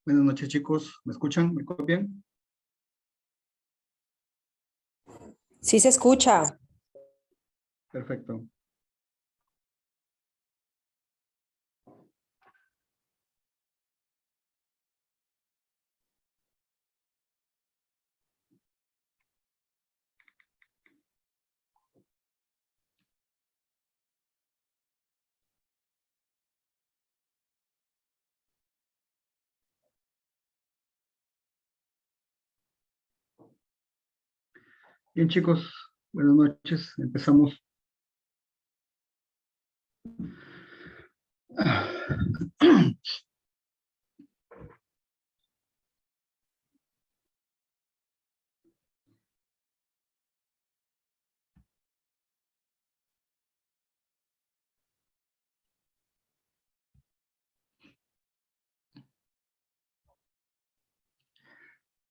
Buenas noches, chicos. ¿Me escuchan? ¿Me copian? Sí se escucha. Perfecto. Bien, chicos. Buenas noches. Empezamos.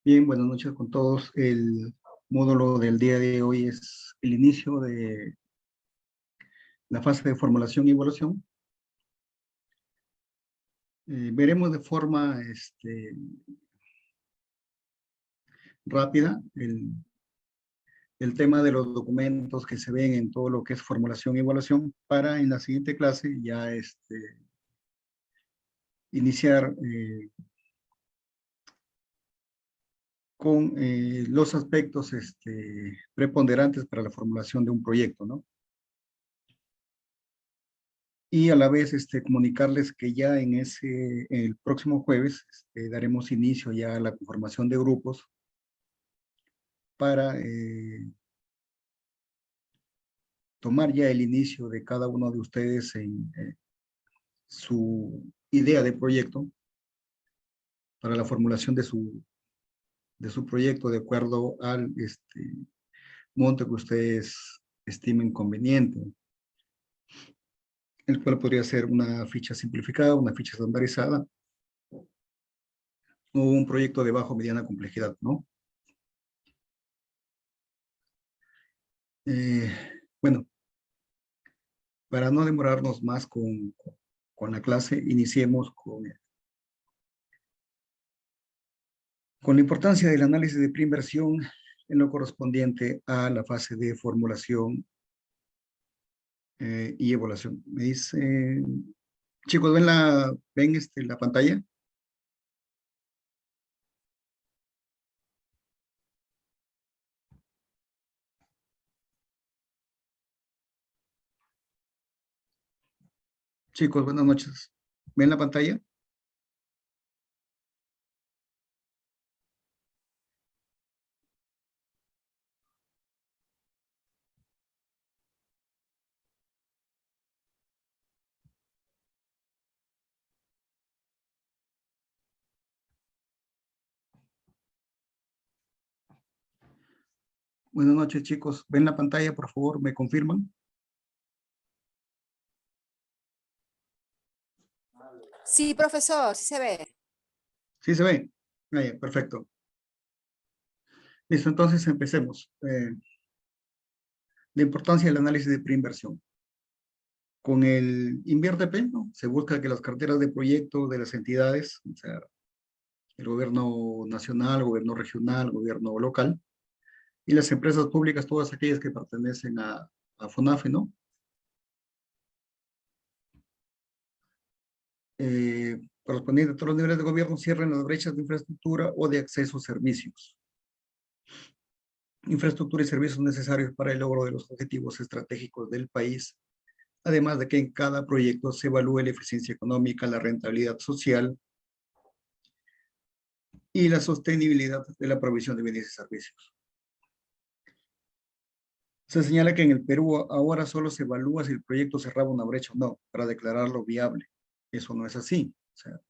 Bien, buenas noches con todos. El módulo del día de hoy es el inicio de la fase de formulación y evaluación. Veremos de forma rápida el tema de los documentos que se ven en todo lo que es formulación y evaluación para en la siguiente clase ya iniciar con los aspectos preponderantes para la formulación de un proyecto, ¿no? Y a la vez comunicarles que ya el próximo jueves daremos inicio ya a la conformación de grupos para tomar ya el inicio de cada uno de ustedes en su idea de proyecto para la formulación de su proyecto de acuerdo al monto que ustedes estimen conveniente, el cual podría ser una ficha simplificada, una ficha estandarizada o un proyecto de bajo mediana complejidad, ¿no? Eh, bueno, para no demorarnos más con la clase, iniciemos con la importancia del análisis de preinversión en lo correspondiente a la fase de formulación y evaluación. Me dice, chicos, ¿ven la pantalla? Chicos, buenas noches. ¿Ven la pantalla? Buenas noches, chicos. ¿Ven la pantalla, por favor? ¿Me confirman? Sí, profesor, sí se ve. Sí, se ve. Ah, ya, perfecto. Listo, entonces empecemos. La importancia del análisis de preinversión. Con el InviérteP, ¿no? Se busca que las carteras de proyecto de las entidades, o sea, el gobierno nacional, gobierno regional, gobierno local, y las empresas públicas, todas aquellas que pertenecen a FONAFE, ¿no? Correspondiente a todos los niveles de gobierno, cierren las brechas de infraestructura o de acceso a servicios. Infraestructura y servicios necesarios para el logro de los objetivos estratégicos del país, además de que en cada proyecto se evalúe la eficiencia económica, la rentabilidad social y la sostenibilidad de la provisión de bienes y servicios. Se señala que en el Perú ahora solo se evalúa si el proyecto cerraba una brecha o no, para declararlo viable. Eso no es así. O sea,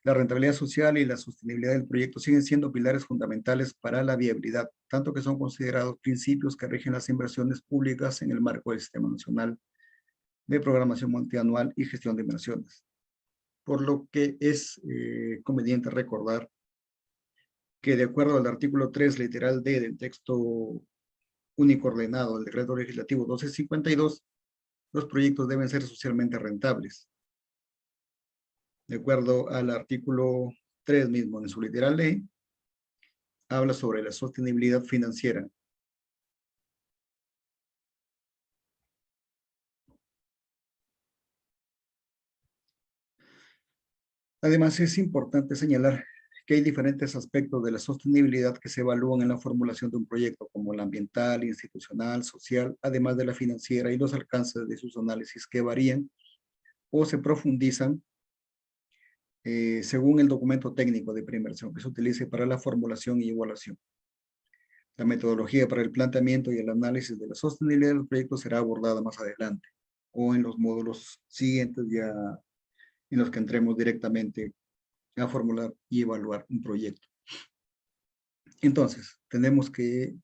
la rentabilidad social y la sostenibilidad del proyecto siguen siendo pilares fundamentales para la viabilidad, tanto que son considerados principios que rigen las inversiones públicas en el marco del Sistema Nacional de Programación Multianual y Gestión de Inversiones. Por lo que es conveniente recordar que de acuerdo al artículo 3, literal D del texto único ordenado del decreto legislativo 1252, los proyectos deben ser socialmente rentables. De acuerdo al artículo 3 mismo en su literal ley habla sobre la sostenibilidad financiera. Además, es importante señalar que hay diferentes aspectos de la sostenibilidad que se evalúan en la formulación de un proyecto, como la ambiental, institucional, social, además de la financiera y los alcances de sus análisis que varían o se profundizan según el documento técnico de preinversión que se utilice para la formulación y evaluación. La metodología para el planteamiento y el análisis de la sostenibilidad del proyecto será abordada más adelante o en los módulos siguientes ya en los que entremos directamente a formular y evaluar un proyecto. Entonces, tenemos que,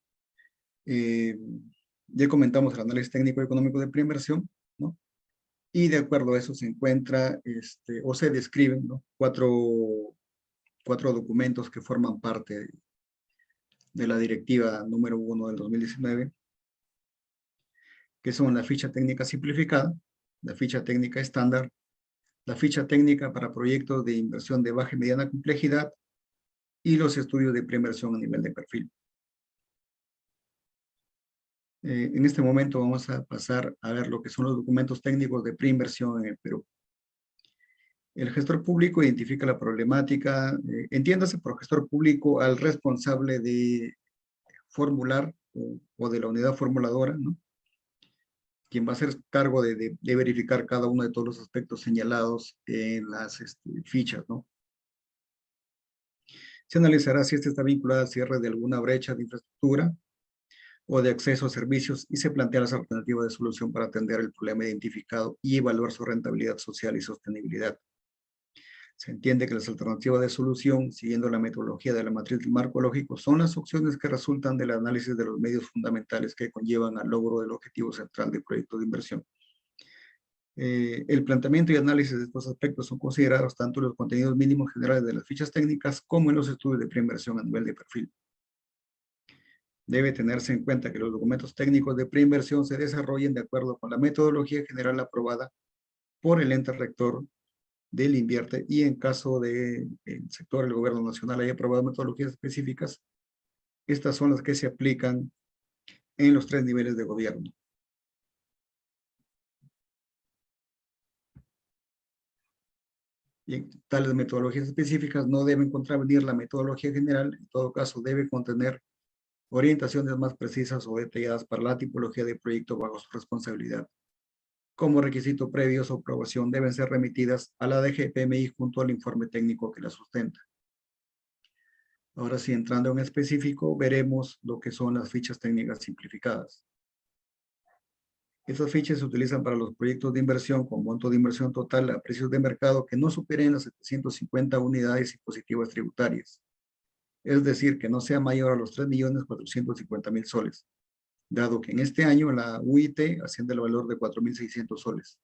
ya comentamos el análisis técnico y económico de preinversión, ¿no? Y de acuerdo a eso se encuentra, o se describen, ¿no? Cuatro documentos que forman parte de la directiva número 1 del 2019, que son la ficha técnica simplificada, la ficha técnica estándar, la ficha técnica para proyectos de inversión de baja y mediana complejidad y los estudios de preinversión a nivel de perfil. En este momento vamos a pasar a ver lo que son los documentos técnicos de preinversión en el Perú. El gestor público identifica la problemática, entiéndase por gestor público al responsable de formular o de la unidad formuladora, ¿no? Quien va a ser cargo de verificar cada uno de todos los aspectos señalados en las fichas, ¿no? Se analizará si esta está vinculada al cierre de alguna brecha de infraestructura o de acceso a servicios y se plantea las alternativas de solución para atender el problema identificado y evaluar su rentabilidad social y sostenibilidad. Se entiende que las alternativas de solución, siguiendo la metodología de la matriz del marco lógico, son las opciones que resultan del análisis de los medios fundamentales que conllevan al logro del objetivo central del proyecto de inversión. El planteamiento y análisis de estos aspectos son considerados tanto en los contenidos mínimos generales de las fichas técnicas como en los estudios de preinversión a nivel de perfil. Debe tenerse en cuenta que los documentos técnicos de preinversión se desarrollen de acuerdo con la metodología general aprobada por el ente rector del INVIERTE y en caso de el sector, el gobierno nacional haya aprobado metodologías específicas, estas son las que se aplican en los 3 niveles de gobierno. Y tales metodologías específicas no deben contravenir la metodología general, en todo caso debe contener orientaciones más precisas o detalladas para la tipología de proyecto bajo su responsabilidad. Como requisito previo su aprobación deben ser remitidas a la DGPMI junto al informe técnico que la sustenta. Ahora sí, entrando en específico, veremos lo que son las fichas técnicas simplificadas. Estas fichas se utilizan para los proyectos de inversión con monto de inversión total a precios de mercado que no superen las 750 unidades impositivas tributarias. Es decir, que no sea mayor a los 3.450.000 soles, dado que en este año la UIT asciende al valor de 4.600 soles.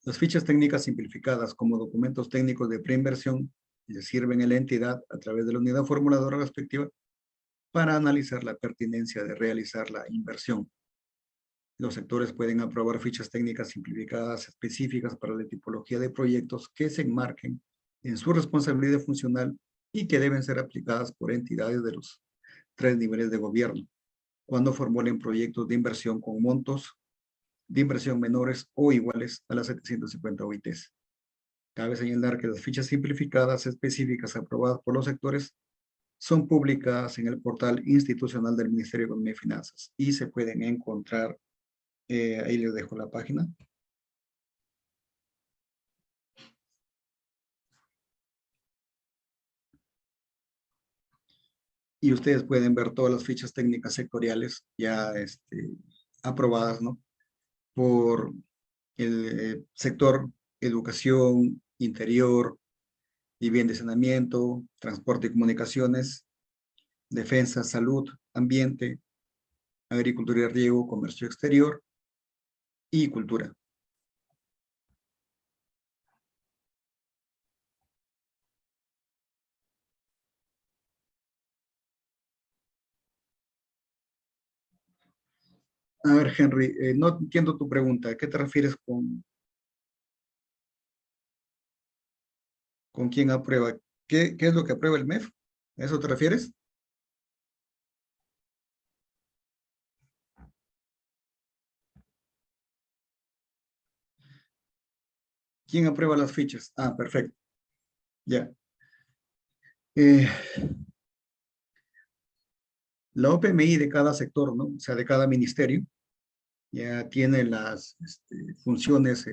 Las fichas técnicas simplificadas como documentos técnicos de preinversión le sirven a la entidad a través de la unidad formuladora respectiva para analizar la pertinencia de realizar la inversión. Los sectores pueden aprobar fichas técnicas simplificadas específicas para la tipología de proyectos que se enmarquen en su responsabilidad funcional y que deben ser aplicadas por entidades de los 3 niveles de gobierno cuando formulen proyectos de inversión con montos de inversión menores o iguales a las 750 OITs. Cabe señalar que las fichas simplificadas específicas aprobadas por los sectores son publicadas en el portal institucional del Ministerio de Economía y Finanzas y se pueden encontrar, ahí les dejo la página. Y ustedes pueden ver todas las fichas técnicas sectoriales ya aprobadas, ¿no? Por el sector educación, interior, vivienda y saneamiento, transporte y comunicaciones, defensa, salud, ambiente, agricultura y riego, comercio exterior y cultura. A ver, Henry, no entiendo tu pregunta. ¿A qué te refieres con ¿Con quién aprueba? ¿Qué es lo que aprueba el MEF? ¿A eso te refieres? ¿Quién aprueba las fichas? Ah, perfecto. Ya. Eh, la OPMI de cada sector, ¿no? O sea, de cada ministerio, ya tiene las funciones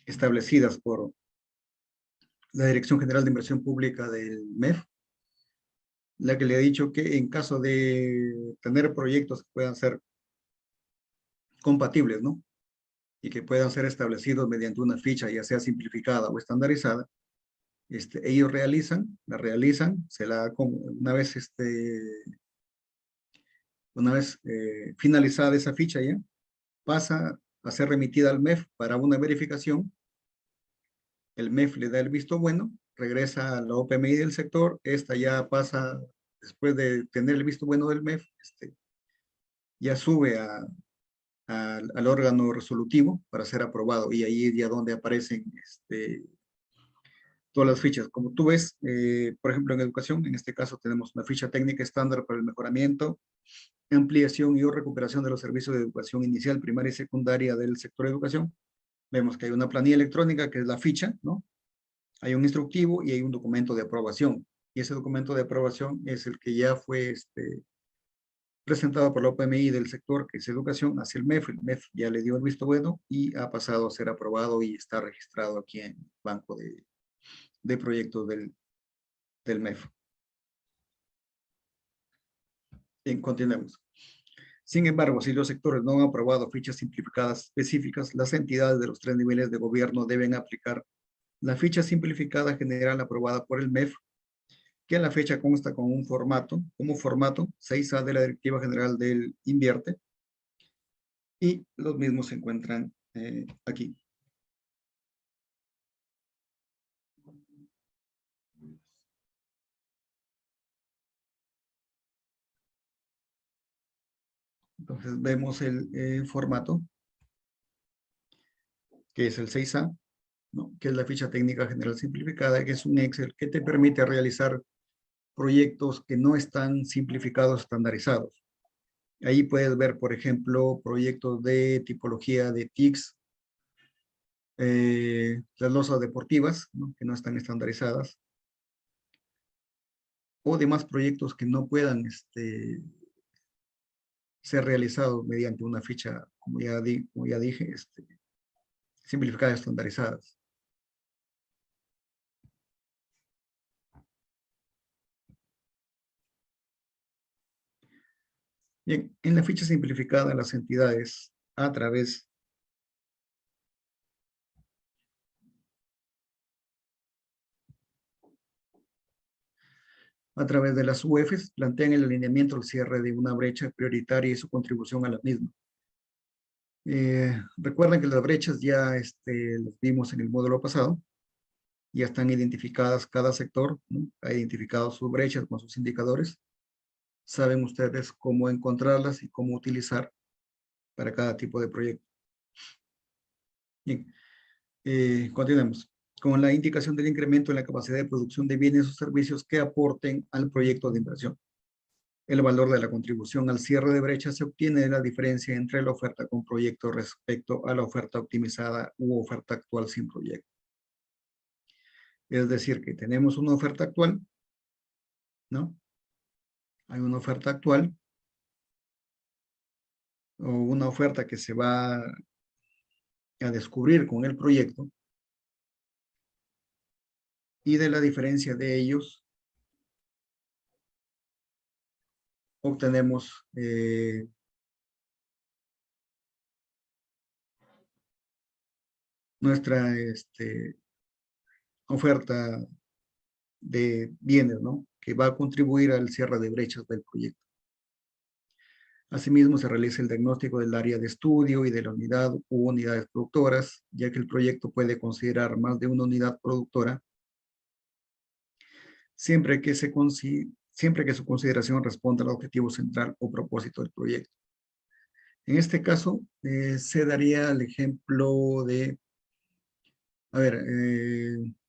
establecidas por la Dirección General de Inversión Pública del MEF, la que le ha dicho que en caso de tener proyectos que puedan ser compatibles, ¿no? Y que puedan ser establecidos mediante una ficha, ya sea simplificada o estandarizada, ellos la realizan, una vez finalizada esa ficha ya, pasa a ser remitida al MEF para una verificación. El MEF le da el visto bueno, regresa a la OPMI del sector, esta ya pasa, después de tener el visto bueno del MEF, ya sube al órgano resolutivo para ser aprobado, y ahí es ya donde aparecen todas las fichas. Como tú ves, por ejemplo, en educación, en este caso tenemos una ficha técnica estándar para el mejoramiento, ampliación y o recuperación de los servicios de educación inicial, primaria y secundaria del sector de educación. Vemos que hay una planilla electrónica que es la ficha, ¿no? Hay un instructivo y hay un documento de aprobación. Y ese documento de aprobación es el que ya fue presentado por la OPMI del sector, que es educación, hacia el MEF. El MEF ya le dio el visto bueno y ha pasado a ser aprobado y está registrado aquí en el banco de proyectos del MEF. Bien, continuemos. Sin embargo, si los sectores no han aprobado fichas simplificadas específicas, las entidades de los 3 niveles de gobierno deben aplicar la ficha simplificada general aprobada por el MEF, que en la fecha consta con un formato, como formato 6A de la Directiva General del Invierte, y los mismos se encuentran aquí. Entonces vemos el formato, que es el 6A, ¿no? Que es la ficha técnica general simplificada, que es un Excel que te permite realizar proyectos que no están simplificados, estandarizados. Ahí puedes ver, por ejemplo, proyectos de tipología de TICS, las losas deportivas, ¿no? Que no están estandarizadas, o demás proyectos que no puedan ser realizados mediante una ficha, como ya dije, simplificadas, estandarizadas. Bien, en la ficha simplificada, las entidades, a través de las UEFs, plantean el alineamiento al cierre de una brecha prioritaria y su contribución a la misma. Recuerden que las brechas ya las vimos en el módulo pasado, ya están identificadas cada sector, ¿no? Ha identificado sus brechas con sus indicadores. Saben ustedes cómo encontrarlas y cómo utilizar para cada tipo de proyecto. Bien, continuemos. Con la indicación del incremento en la capacidad de producción de bienes o servicios que aporten al proyecto de inversión. El valor de la contribución al cierre de brecha se obtiene de la diferencia entre la oferta con proyecto respecto a la oferta optimizada u oferta actual sin proyecto. Es decir, que tenemos una oferta actual, ¿no? Hay una oferta actual o una oferta que se va a descubrir con el proyecto, y de la diferencia de ellos obtenemos nuestra oferta de bienes, ¿no? Que va a contribuir al cierre de brechas del proyecto. Asimismo, se realiza el diagnóstico del área de estudio y de la unidad u unidades productoras, ya que el proyecto puede considerar más de una unidad productora, siempre que su consideración responda al objetivo central o propósito del proyecto. En este caso, se daría el ejemplo de A ver,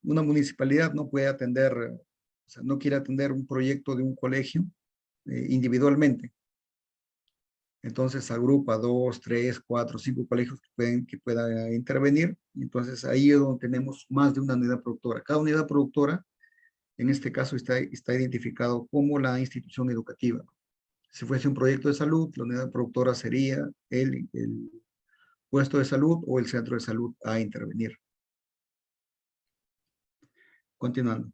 una municipalidad no puede atender, o sea, no quiere atender un proyecto de un colegio individualmente. Entonces agrupa 2, 3, 4, 5 colegios que puedan intervenir. Y entonces ahí es donde tenemos más de una unidad productora. Cada unidad productora, en este caso, está identificado como la institución educativa. Si fuese un proyecto de salud, la unidad productora sería el puesto de salud o el centro de salud a intervenir. Continuando.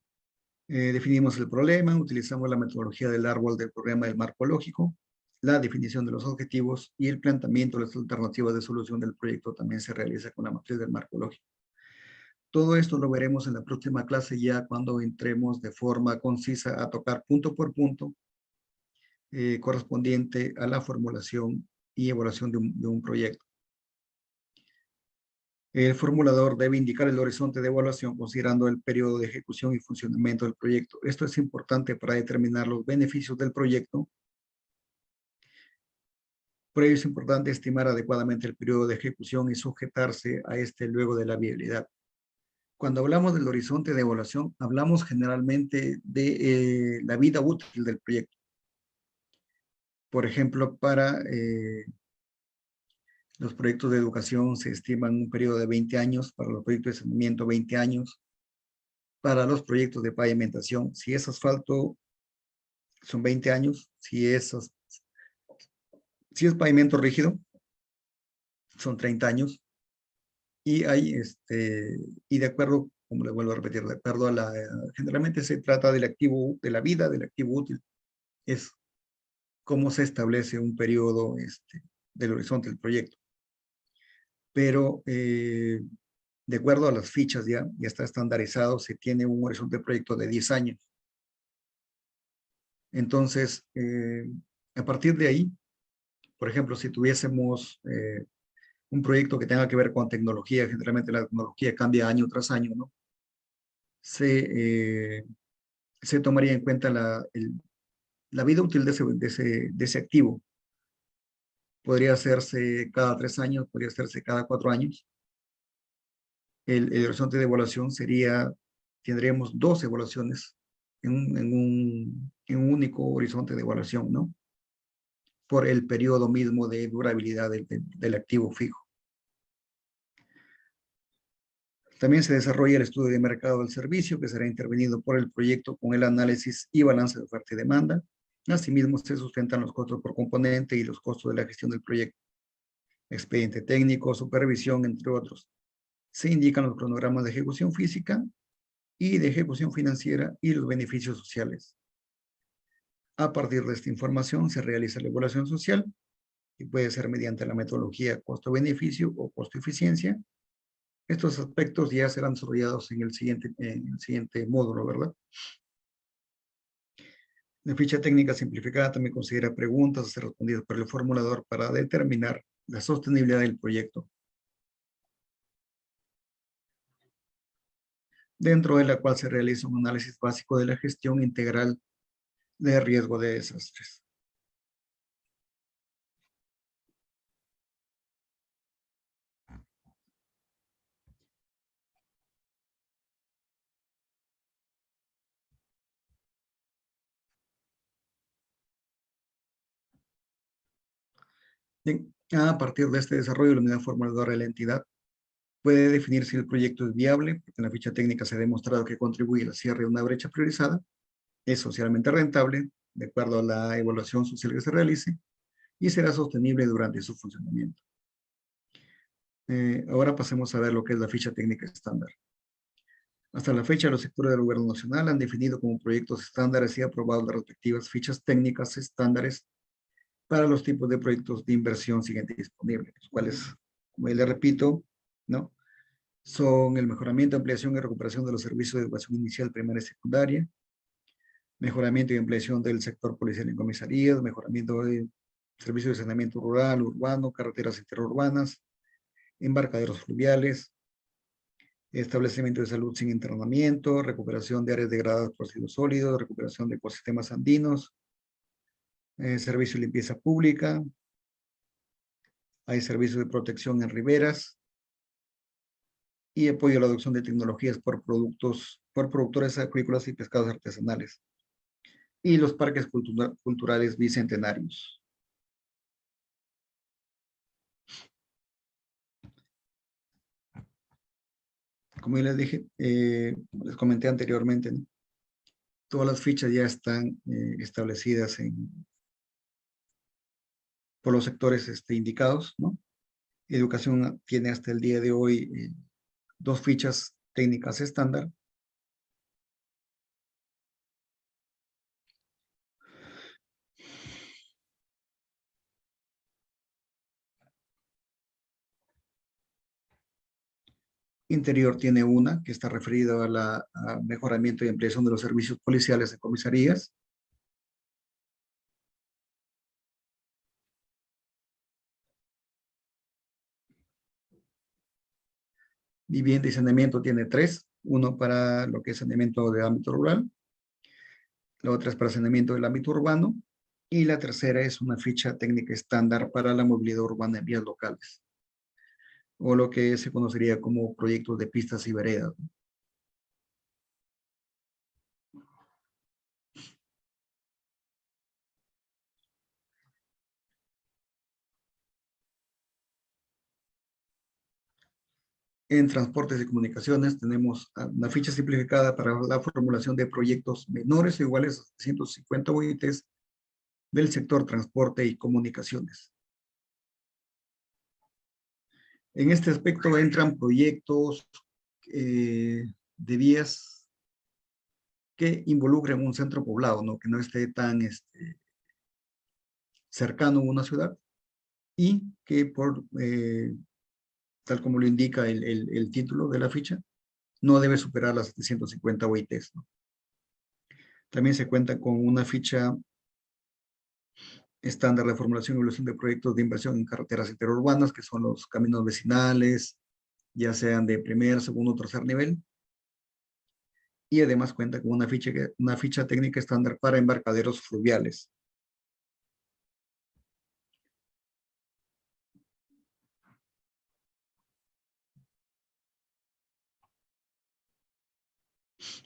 Definimos el problema, utilizamos la metodología del árbol del programa del marco lógico, la definición de los objetivos y el planteamiento de las alternativas de solución del proyecto también se realiza con la matriz del marco lógico. Todo esto lo veremos en la próxima clase ya cuando entremos de forma concisa a tocar punto por punto correspondiente a la formulación y evaluación de un proyecto. El formulador debe indicar el horizonte de evaluación considerando el periodo de ejecución y funcionamiento del proyecto. Esto es importante para determinar los beneficios del proyecto. Por ello es importante estimar adecuadamente el periodo de ejecución y sujetarse a este luego de la viabilidad. Cuando hablamos del horizonte de evaluación, hablamos generalmente de la vida útil del proyecto. Por ejemplo, para los proyectos de educación se estiman un periodo de 20 años, para los proyectos de saneamiento 20 años, para los proyectos de pavimentación, si es asfalto son 20 años, si es pavimento rígido son 30 años, y hay y de acuerdo, como le vuelvo a repetir, de acuerdo a generalmente se trata del activo, de la vida del activo útil, es cómo se establece un periodo del horizonte del proyecto. Pero de acuerdo a las fichas ya está estandarizado, se tiene un horizonte de proyecto de 10 años. Entonces, a partir de ahí, por ejemplo, si tuviésemos un proyecto que tenga que ver con tecnología, generalmente la tecnología cambia año tras año, ¿no? Se tomaría en cuenta la vida útil de ese activo. Podría hacerse cada 3 años, podría hacerse cada 4 años. El horizonte de evaluación tendríamos 2 evaluaciones en un único horizonte de evaluación, ¿no? Por el periodo mismo de durabilidad del activo fijo. También se desarrolla el estudio de mercado del servicio, que será intervenido por el proyecto con el análisis y balance de oferta y demanda. Asimismo, se sustentan los costos por componente y los costos de la gestión del proyecto. Expediente técnico, supervisión, entre otros. Se indican los cronogramas de ejecución física y de ejecución financiera y los beneficios sociales. A partir de esta información se realiza la evaluación social, que puede ser mediante la metodología costo-beneficio o costo-eficiencia. Estos aspectos ya serán desarrollados en el siguiente módulo, ¿verdad? La ficha técnica simplificada también considera preguntas a ser respondidas por el formulador para determinar la sostenibilidad del proyecto, dentro de la cual se realiza un análisis básico de la gestión integral de riesgo de desastres. Bien, a partir de este desarrollo, la unidad formuladora de la entidad puede definir si el proyecto es viable, porque en la ficha técnica se ha demostrado que contribuye al cierre de una brecha priorizada, es socialmente rentable, de acuerdo a la evaluación social que se realice, y será sostenible durante su funcionamiento. Ahora pasemos a ver lo que es la ficha técnica estándar. Hasta la fecha, los sectores del gobierno nacional han definido como proyectos estándares y aprobado las respectivas fichas técnicas estándares para los tipos de proyectos de inversión siguientes disponibles, los cuales, como le repito, ¿no? Son el mejoramiento, ampliación y recuperación de los servicios de educación inicial, primaria y secundaria, mejoramiento y ampliación del sector policial en comisarías, mejoramiento de servicios de saneamiento rural, urbano, carreteras interurbanas, embarcaderos fluviales, establecimiento de salud sin internamiento, recuperación de áreas degradadas por residuos sólidos, recuperación de ecosistemas andinos, servicio de limpieza pública, hay servicios de protección en riberas, y apoyo a la adopción de tecnologías por productores acuícolas y pescados artesanales, y los parques culturales bicentenarios. Como ya les dije, les comenté anteriormente, ¿no? Todas las fichas ya están establecidas por los sectores indicados, ¿no? Educación tiene hasta el día de hoy 2 fichas técnicas estándar. Interior tiene una que está referida a mejoramiento y ampliación de los servicios policiales de comisarías. Vivienda y saneamiento tiene 3, uno para lo que es saneamiento de ámbito rural, la otra es para saneamiento del ámbito urbano, y la tercera es una ficha técnica estándar para la movilidad urbana en vías locales, o lo que se conocería como proyectos de pistas y veredas. En transportes y comunicaciones tenemos una ficha simplificada para la formulación de proyectos menores o iguales a 150 UITs del sector transporte y comunicaciones. En este aspecto entran proyectos de vías que involucren un centro poblado, ¿no? Que no esté tan cercano a una ciudad y que tal como lo indica el título de la ficha, no debe superar las 750 UITs, ¿no? También se cuenta con una ficha estándar de formulación y evaluación de proyectos de inversión en carreteras interurbanas, que son los caminos vecinales, ya sean de primer, segundo o tercer nivel. Y además cuenta con una ficha técnica estándar para embarcaderos fluviales.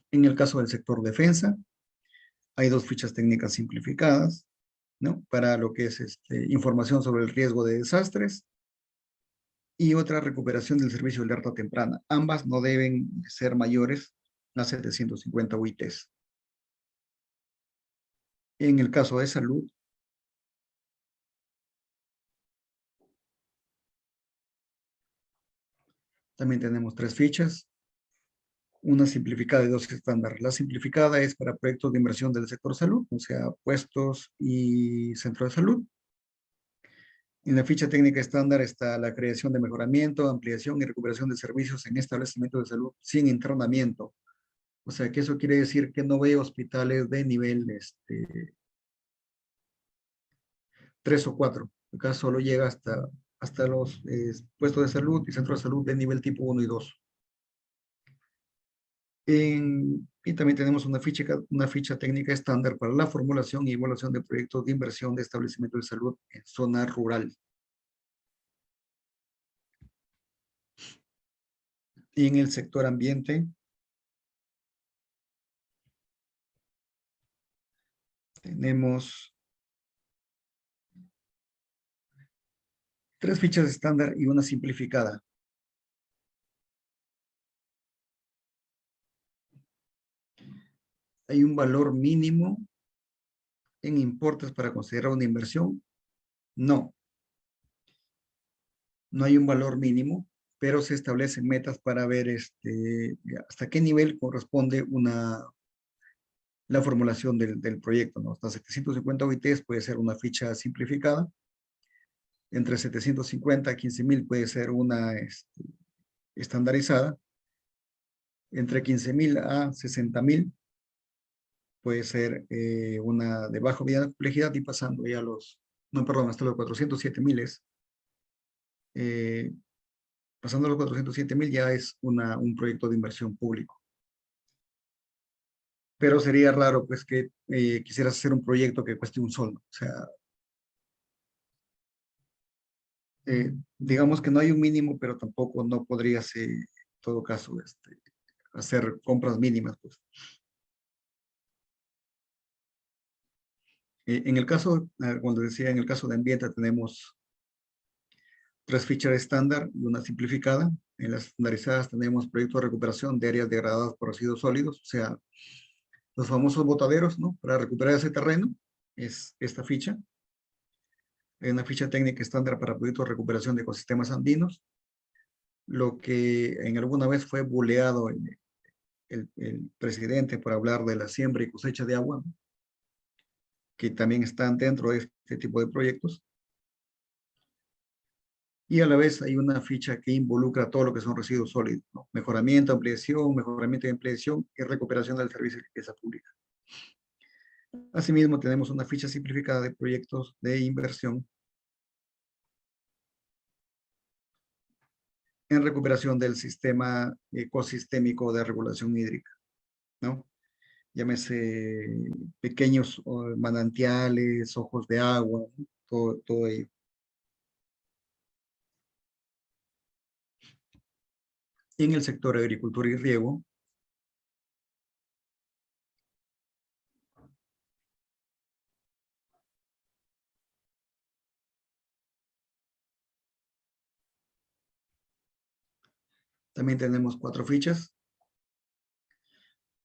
En el caso del sector defensa, hay 2 fichas técnicas simplificadas, ¿no? Para lo que es información sobre el riesgo de desastres y otra recuperación del servicio de alerta temprana. Ambas no deben ser mayores a 750 UITs. En el caso de salud, también tenemos 3 fichas, una simplificada y 2 estándar. La simplificada es para proyectos de inversión del sector salud, o sea, puestos y centro de salud. En la ficha técnica estándar está la creación de mejoramiento, ampliación y recuperación de servicios en establecimientos de salud sin internamiento. O sea, que eso quiere decir que no ve hospitales de nivel 3 o 4. Acá solo llega hasta los puestos de salud y centros de salud de nivel tipo 1 y 2. Y también tenemos una ficha técnica estándar para la formulación y evaluación de proyectos de inversión de establecimientos de salud en zona rural. Y en el sector ambiente, tenemos 3 fichas estándar y una simplificada. ¿Hay un valor mínimo en importes para considerar una inversión? No. No hay un valor mínimo, pero se establecen metas para ver hasta qué nivel corresponde la formulación del proyecto, ¿no? Hasta 750 OITs puede ser una ficha simplificada. Entre 750 a 15,000 puede ser una estandarizada. Entre 15,000 a 60,000 puede ser una de baja complejidad, y pasando ya hasta los 407,000 pasando a los 407,000 ya es un proyecto de inversión público. Pero sería raro pues que quisieras hacer un proyecto que cueste un sol, ¿no? O sea, digamos que no hay un mínimo, pero tampoco no podrías todo caso, hacer compras mínimas, pues. En el caso, cuando decía, en el caso de ambiente tenemos 3 fichas estándar y una simplificada. En las estandarizadas tenemos proyectos de recuperación de áreas degradadas por residuos sólidos, o sea, los famosos botaderos, ¿no? Para recuperar ese terreno, es esta ficha. Hay una ficha técnica estándar para proyectos de recuperación de ecosistemas andinos, lo que en alguna vez fue buleado el presidente por hablar de la siembra y cosecha de agua, ¿no? Que también están dentro de este tipo de proyectos. Y a la vez hay una ficha que involucra todo lo que son residuos sólidos, ¿no? Mejoramiento, mejoramiento de ampliación y recuperación del servicio de limpieza pública. Asimismo, tenemos una ficha simplificada de proyectos de inversión en recuperación del sistema ecosistémico de regulación hídrica, ¿no? Llámese pequeños manantiales, ojos de agua, ¿no? Todo ello. En el sector de agricultura y riego, también tenemos 4 fichas,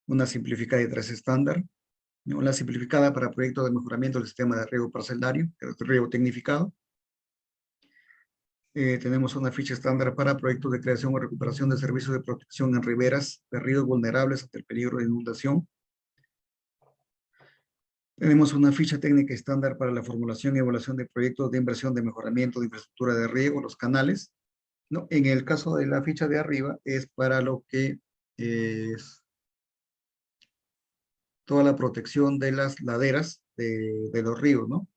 una simplificada y 3 estándar, ¿no? La simplificada para proyectos de mejoramiento del sistema de riego parcelario, riego tecnificado. Tenemos una ficha estándar para proyectos de creación o recuperación de servicios de protección en riberas de ríos vulnerables ante el peligro de inundación. Tenemos una ficha técnica estándar para la formulación y evaluación de proyectos de inversión de mejoramiento de infraestructura de riego, los canales, ¿no? En el caso de la ficha de arriba es para lo que es toda la protección de las laderas de los ríos, ¿no?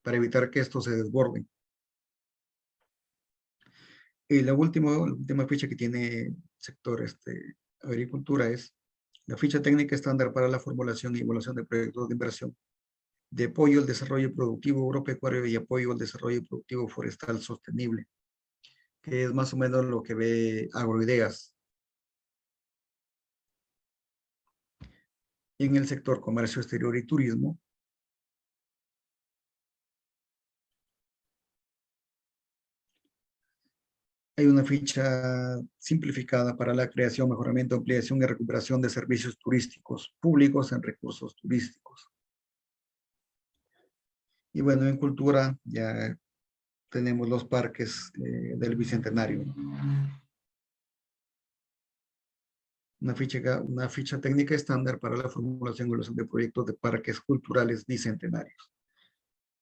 Para evitar que estos se desborden. Y la última ficha que tiene sector agricultura es la ficha técnica estándar para la formulación y evaluación de proyectos de inversión de apoyo al desarrollo productivo agropecuario y apoyo al desarrollo productivo forestal sostenible, que es más o menos lo que ve Agroideas. En el sector comercio exterior y turismo, hay una ficha simplificada para la creación, mejoramiento, ampliación y recuperación de servicios turísticos públicos en recursos turísticos. Y bueno, en cultura ya tenemos los parques del Bicentenario. Una ficha técnica estándar para la formulación y evaluación de proyectos de parques culturales bicentenarios.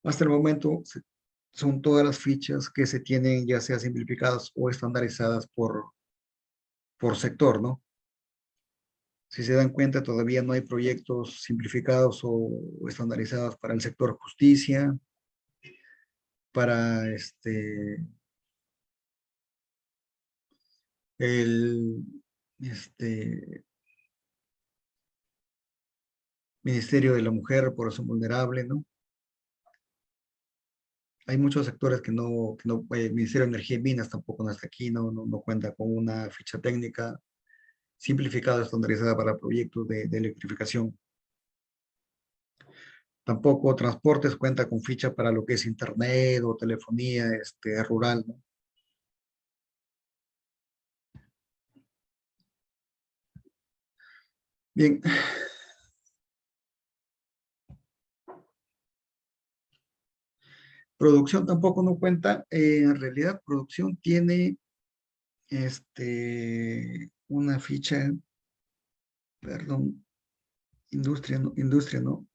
Hasta el momento son todas las fichas que se tienen ya sea simplificadas o estandarizadas por sector, ¿no? Si se dan cuenta, todavía no hay proyectos simplificados o estandarizados para el sector justicia, para el Ministerio de la Mujer, Población Vulnerable, ¿no? Hay muchos sectores el Ministerio de Energía y Minas tampoco no está aquí, no cuenta con una ficha técnica simplificada, estandarizada para proyectos de electrificación. Tampoco transportes cuenta con ficha para lo que es internet o telefonía rural, ¿no? Bien. Producción tampoco no cuenta. En realidad, producción tiene una ficha, perdón, industria no.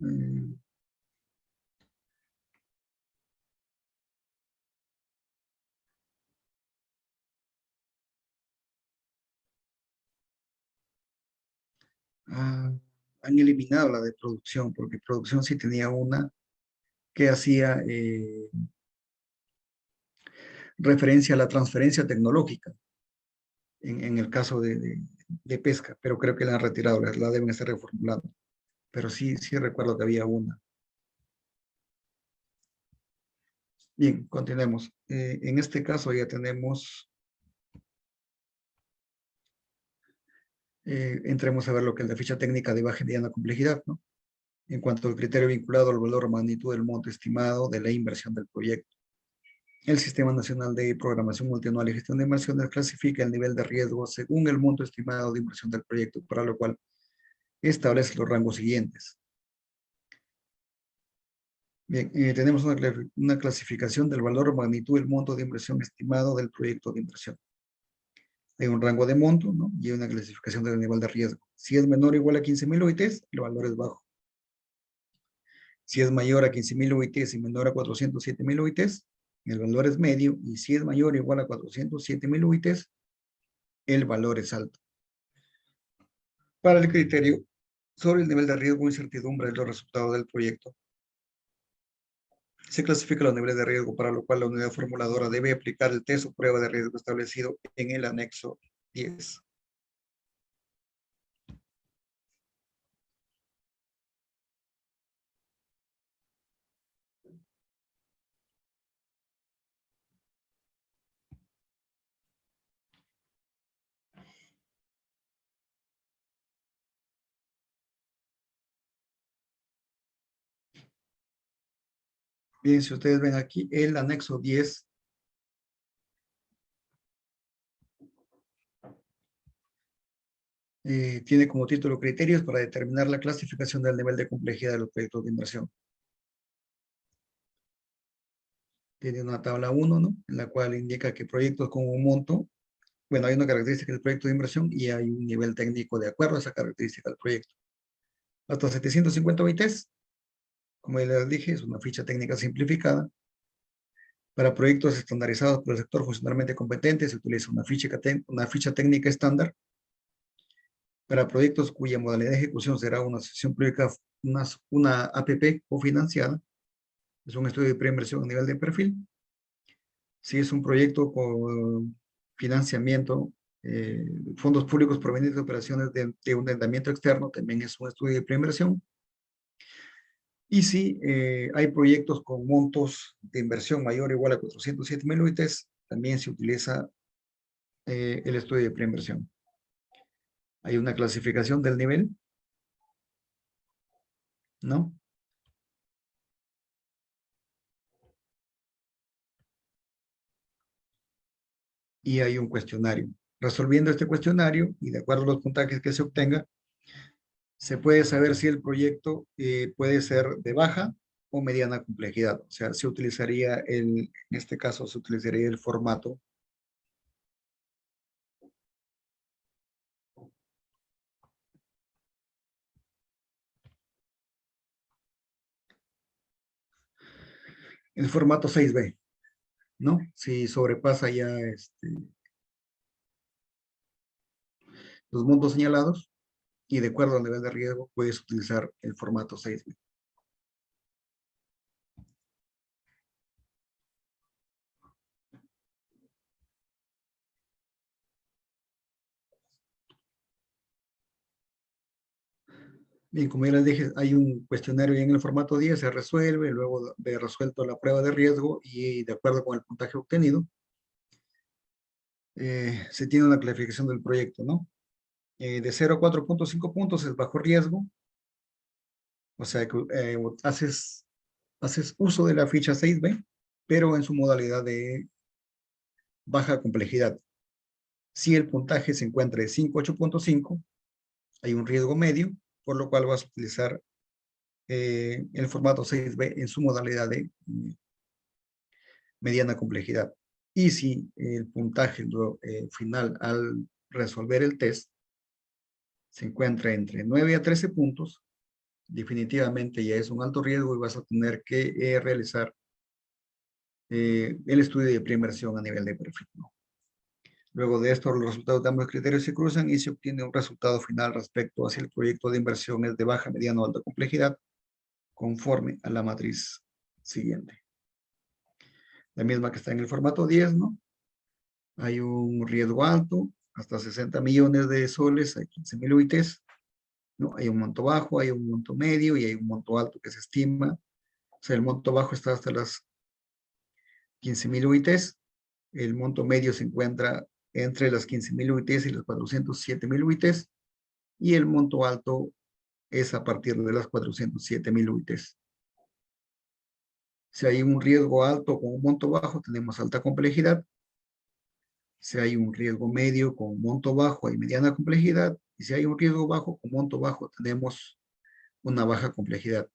Han eliminado la de producción, porque producción sí tenía una que hacía referencia a la transferencia tecnológica en el caso de pesca, pero creo que la han retirado, la deben estar reformulando. Pero sí recuerdo que había una. Bien, continuemos. En este caso ya tenemos entremos a ver lo que es la ficha técnica de baja y mediana complejidad, ¿no? En cuanto al criterio vinculado al valor o magnitud del monto estimado de la inversión del proyecto. El Sistema Nacional de Programación Multianual y Gestión de Inversiones clasifica el nivel de riesgo según el monto estimado de inversión del proyecto, para lo cual establece los rangos siguientes. Bien, tenemos una clasificación del valor o magnitud del monto de inversión estimado del proyecto de inversión. Hay un rango de monto, ¿no? Y una clasificación del nivel de riesgo. Si es menor o igual a 15,000 UITs, el valor es bajo. Si es mayor a 15,000 UITs y menor a 407,000 UITs, el valor es medio. Y si es mayor o igual a 407,000 UITs, el valor es alto. Para el criterio sobre el nivel de riesgo o incertidumbre de los resultados del proyecto, se clasifican los niveles de riesgo, para lo cual la unidad formuladora debe aplicar el test o prueba de riesgo establecido en el anexo 10. Bien, si ustedes ven aquí, el anexo 10 tiene como título criterios para determinar la clasificación del nivel de complejidad de los proyectos de inversión. Tiene una tabla 1, ¿no? En la cual indica que proyectos con un monto, bueno, hay una característica del proyecto de inversión y hay un nivel técnico de acuerdo a esa característica del proyecto. Hasta 750 OITs, como ya les dije, es una ficha técnica simplificada. Para proyectos estandarizados por el sector funcionalmente competente, se utiliza una ficha técnica estándar. Para proyectos cuya modalidad de ejecución será una asociación pública, una APP cofinanciada, es un estudio de preinversión a nivel de perfil. Si es un proyecto con financiamiento, fondos públicos provenientes de operaciones de un endeudamiento externo, también es un estudio de preinversión. Y si hay proyectos con montos de inversión mayor o igual a 407,000 UITs, también se utiliza el estudio de preinversión. Hay una clasificación del nivel, ¿no? Y hay un cuestionario. Resolviendo este cuestionario y de acuerdo a los puntajes que se obtenga, se puede saber si el proyecto puede ser de baja o mediana complejidad. O sea, se utilizaría en este caso se utilizaría el formato el formato 6B, ¿no? Si sobrepasa ya los montos señalados y de acuerdo al nivel de riesgo, puedes utilizar el formato 6B. Bien, como ya les dije, hay un cuestionario en el formato 10, se resuelve, luego de resuelto la prueba de riesgo y de acuerdo con el puntaje obtenido, se tiene una clasificación del proyecto, ¿no? De 0 a 4,5 puntos es bajo riesgo, o sea que haces uso de la ficha 6B, pero en su modalidad de baja complejidad. Si el puntaje se encuentra de 5 a 8,5, hay un riesgo medio, por lo cual vas a utilizar el formato 6B en su modalidad de mediana complejidad. Y si el puntaje final al resolver el test se encuentra entre 9 a 13 puntos, definitivamente ya es un alto riesgo y vas a tener que realizar el estudio de preinversión a nivel de perfil, ¿no? Luego de esto, los resultados de ambos criterios se cruzan y se obtiene un resultado final respecto a si el proyecto de inversión es de baja, mediana o alta complejidad, conforme a la matriz siguiente. La misma que está en el formato 10, ¿no? Hay un riesgo alto, hasta 60 millones de soles, hay 15,000 UITs, ¿no? Hay un monto bajo, hay un monto medio y hay un monto alto que se estima. O sea, el monto bajo está hasta las 15,000 UITs, el monto medio se encuentra entre las 15,000 UITs y las 407,000 UITs, y el monto alto es a partir de las 407.000 UITs. Si hay un riesgo alto con un monto bajo, tenemos alta complejidad. Si hay un riesgo medio con monto bajo y mediana complejidad, y si hay un riesgo bajo con monto bajo, tenemos una baja complejidad.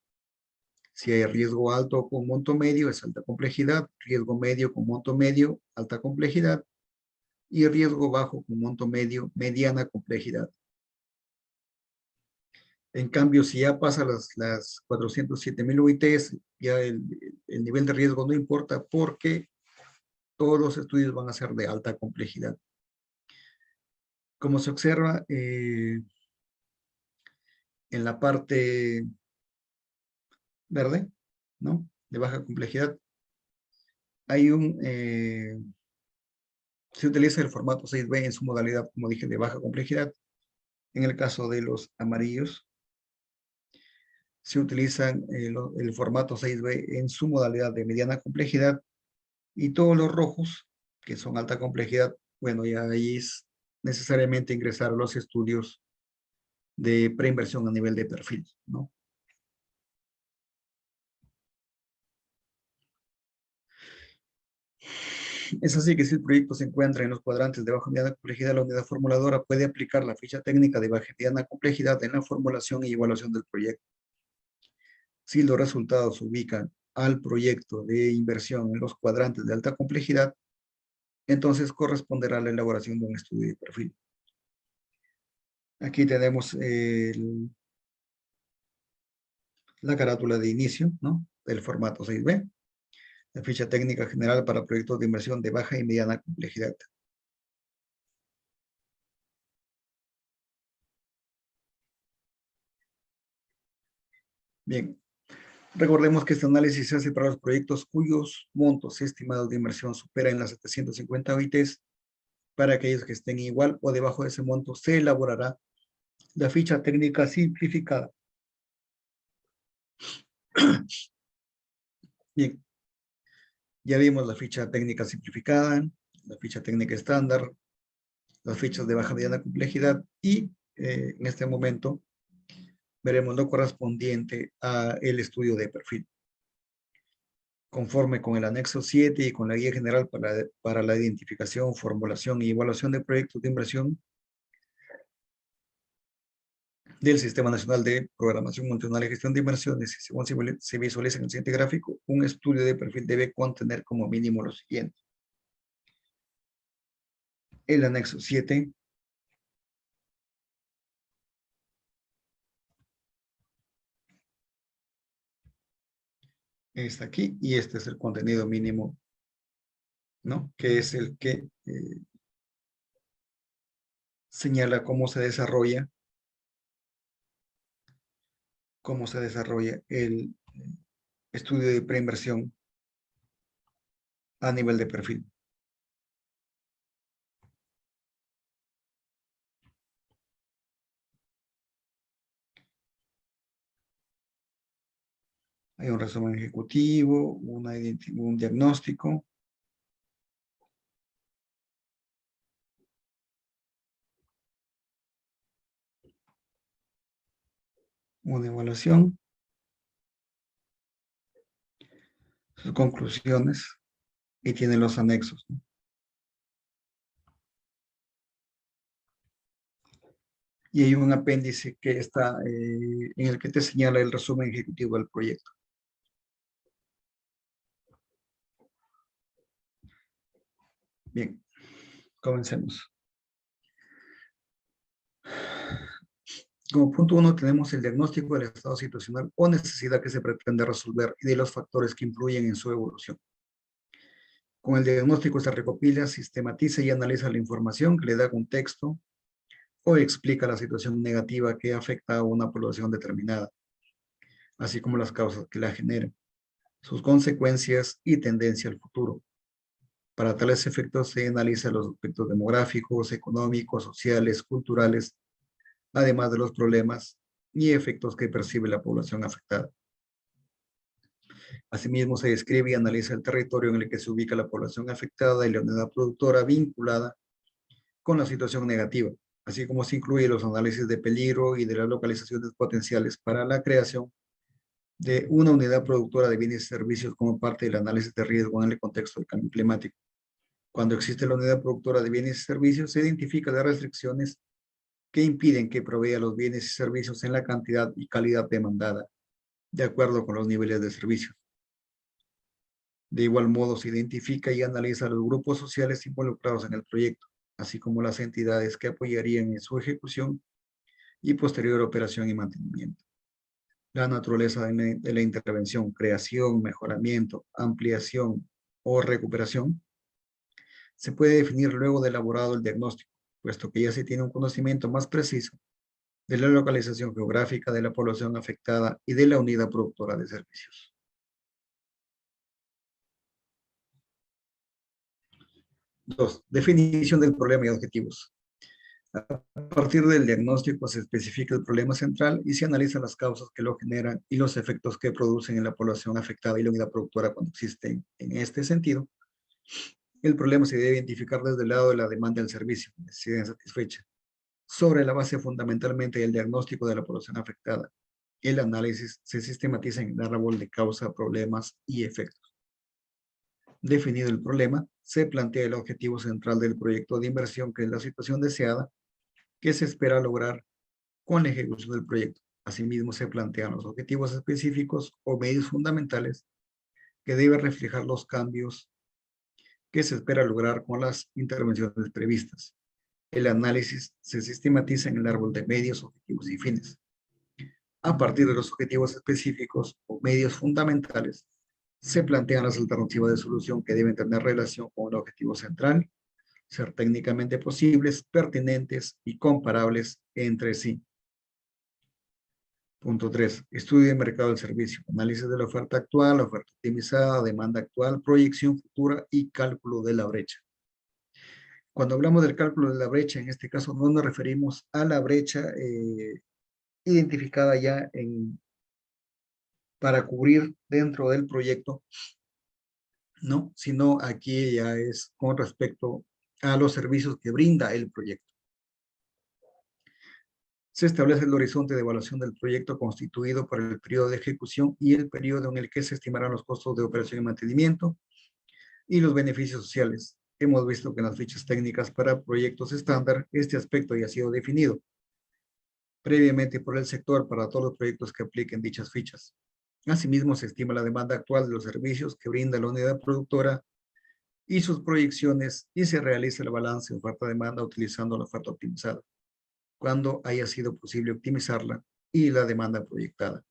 Si hay riesgo alto con monto medio, es alta complejidad, riesgo medio con monto medio, alta complejidad, y riesgo bajo con monto medio, mediana complejidad. En cambio, si ya pasa las 407.000 UITs, ya el nivel de riesgo no importa porque todos los estudios van a ser de alta complejidad. Como se observa en la parte verde, ¿no? De baja complejidad, hay se utiliza el formato 6B en su modalidad, como dije, de baja complejidad. En el caso de los amarillos, se utilizan el formato 6B en su modalidad de mediana complejidad, y todos los rojos, que son alta complejidad, bueno, ya ahí es necesariamente ingresar a los estudios de preinversión a nivel de perfil, ¿no? Es así que si el proyecto se encuentra en los cuadrantes de baja y mediana complejidad, la unidad formuladora puede aplicar la ficha técnica de baja y mediana complejidad en la formulación y evaluación del proyecto. Si los resultados ubican al proyecto de inversión en los cuadrantes de alta complejidad, entonces corresponderá a la elaboración de un estudio de perfil. Aquí tenemos la carátula de inicio, ¿no? Del formato 6B. La ficha técnica general para proyectos de inversión de baja y mediana complejidad. Bien, recordemos que este análisis se hace para los proyectos cuyos montos estimados de inversión superan las 750 OITs. Para aquellos que estén igual o debajo de ese monto, se elaborará la ficha técnica simplificada. Bien, ya vimos la ficha técnica simplificada, la ficha técnica estándar, las fichas de baja y mediana complejidad, y en este momento veremos lo correspondiente a el estudio de perfil. Conforme con el anexo 7 y con la guía general para la identificación, formulación y evaluación de proyectos de inversión del Sistema Nacional de Programación Multinacional y Gestión de Inversiones, según se visualiza en el siguiente gráfico, un estudio de perfil debe contener como mínimo lo siguiente. El anexo 7 está aquí, y este es el contenido mínimo, ¿no? Que es el que señala cómo se desarrolla el estudio de preinversión a nivel de perfil. Hay un resumen ejecutivo, un diagnóstico, una evaluación, sus conclusiones, y tiene los anexos, ¿no? Y hay un apéndice que está en el que te señala el resumen ejecutivo del proyecto. Bien, comencemos. Como punto 1 tenemos el diagnóstico del estado situacional o necesidad que se pretende resolver y de los factores que influyen en su evolución. Con el diagnóstico se recopila, sistematiza y analiza la información que le da contexto o explica la situación negativa que afecta a una población determinada, así como las causas que la generan, sus consecuencias y tendencia al futuro. Para tales efectos se analizan los aspectos demográficos, económicos, sociales, culturales, además de los problemas y efectos que percibe la población afectada. Asimismo, se describe y analiza el territorio en el que se ubica la población afectada y la unidad productora vinculada con la situación negativa, así como se incluye los análisis de peligro y de las localizaciones potenciales para la creación de una unidad productora de bienes y servicios como parte del análisis de riesgo en el contexto del cambio climático. Cuando existe la unidad productora de bienes y servicios, se identifican las restricciones que impiden que provea los bienes y servicios en la cantidad y calidad demandada, de acuerdo con los niveles de servicio. De igual modo, se identifica y analiza los grupos sociales involucrados en el proyecto, así como las entidades que apoyarían en su ejecución y posterior operación y mantenimiento. La naturaleza de la intervención, creación, mejoramiento, ampliación o recuperación, se puede definir luego de elaborado el diagnóstico, puesto que ya se tiene un conocimiento más preciso de la localización geográfica de la población afectada y de la unidad productora de servicios. Dos, definición del problema y objetivos. A partir del diagnóstico se especifica el problema central y se analizan las causas que lo generan y los efectos que producen en la población afectada y la unidad productora cuando existen. En este sentido, el problema se debe identificar desde el lado de la demanda del servicio, necesidad insatisfecha, sobre la base fundamentalmente del diagnóstico de la población afectada. El análisis se sistematiza en el árbol de causa, problemas y efectos. Definido el problema, se plantea el objetivo central del proyecto de inversión, que es la situación deseada que se espera lograr con la ejecución del proyecto. Asimismo, se plantean los objetivos específicos o medios fundamentales que deben reflejar los cambios que se espera lograr con las intervenciones previstas. El análisis se sistematiza en el árbol de medios, objetivos y fines. A partir de los objetivos específicos o medios fundamentales, se plantean las alternativas de solución que deben tener relación con el objetivo central, ser técnicamente posibles, pertinentes y comparables entre sí. Punto 3. Estudio de mercado del servicio. Análisis de la oferta actual, oferta optimizada, demanda actual, proyección futura y cálculo de la brecha. Cuando hablamos del cálculo de la brecha, en este caso no nos referimos a la brecha identificada ya para cubrir dentro del proyecto, ¿no? Sino aquí ya es con respecto a los servicios que brinda el proyecto. Se establece el horizonte de evaluación del proyecto constituido por el periodo de ejecución y el periodo en el que se estimarán los costos de operación y mantenimiento y los beneficios sociales. Hemos visto que en las fichas técnicas para proyectos estándar este aspecto ya ha sido definido previamente por el sector para todos los proyectos que apliquen dichas fichas. Asimismo, se estima la demanda actual de los servicios que brinda la unidad productora y sus proyecciones y se realiza el balance de oferta-demanda utilizando la oferta optimizada, cuando haya sido posible optimizarla y la demanda proyectada.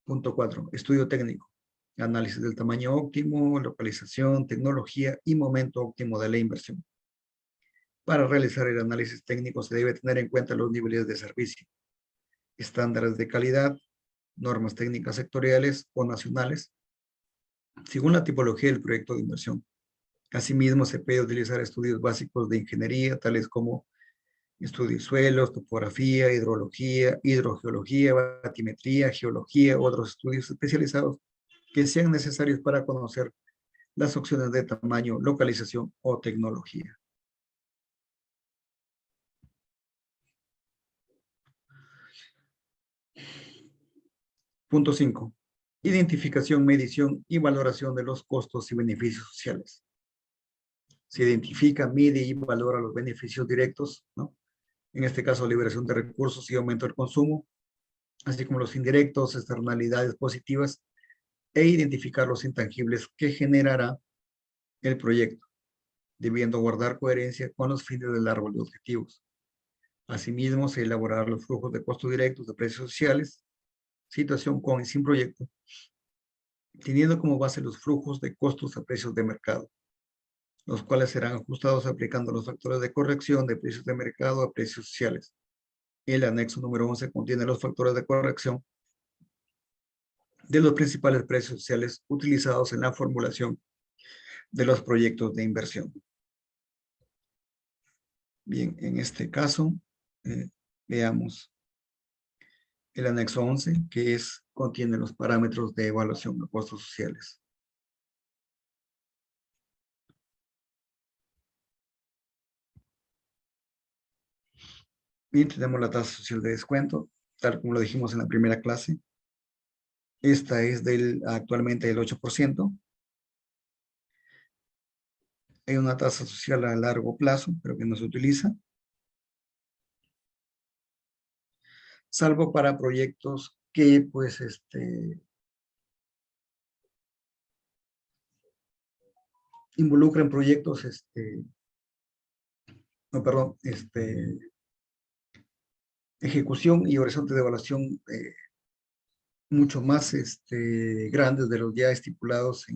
Punto 4. Estudio técnico. Análisis del tamaño óptimo, localización, tecnología y momento óptimo de la inversión. Para realizar el análisis técnico se debe tener en cuenta los niveles de servicio, estándares de calidad, normas técnicas sectoriales o nacionales, según la tipología del proyecto de inversión. Asimismo, se puede utilizar estudios básicos de ingeniería, tales como estudio de suelos, topografía, hidrología, hidrogeología, batimetría, geología, u otros estudios especializados que sean necesarios para conocer las opciones de tamaño, localización o tecnología. Punto 5. Identificación, medición y valoración de los costos y beneficios sociales. Se identifica, mide y valora los beneficios directos, ¿no? En este caso, liberación de recursos y aumento del consumo, así como los indirectos, externalidades positivas, e identificar los intangibles que generará el proyecto, debiendo guardar coherencia con los fines del árbol de objetivos. Asimismo, se elaborará los flujos de costos directos de precios sociales, situación con y sin proyecto, teniendo como base los flujos de costos a precios de mercado, los cuales serán ajustados aplicando los factores de corrección de precios de mercado a precios sociales. El anexo número 11 contiene los factores de corrección de los principales precios sociales utilizados en la formulación de los proyectos de inversión. Bien, en este caso, veamos el anexo 11, que contiene los parámetros de evaluación de costos sociales. Bien, tenemos la tasa social de descuento, tal como lo dijimos en la primera clase. Esta es actualmente del 8%. Hay una tasa social a largo plazo, pero que no se utiliza, salvo para proyectos que, pues, involucren proyectos, no, perdón, ejecución y horizonte de evaluación mucho más grandes de los ya estipulados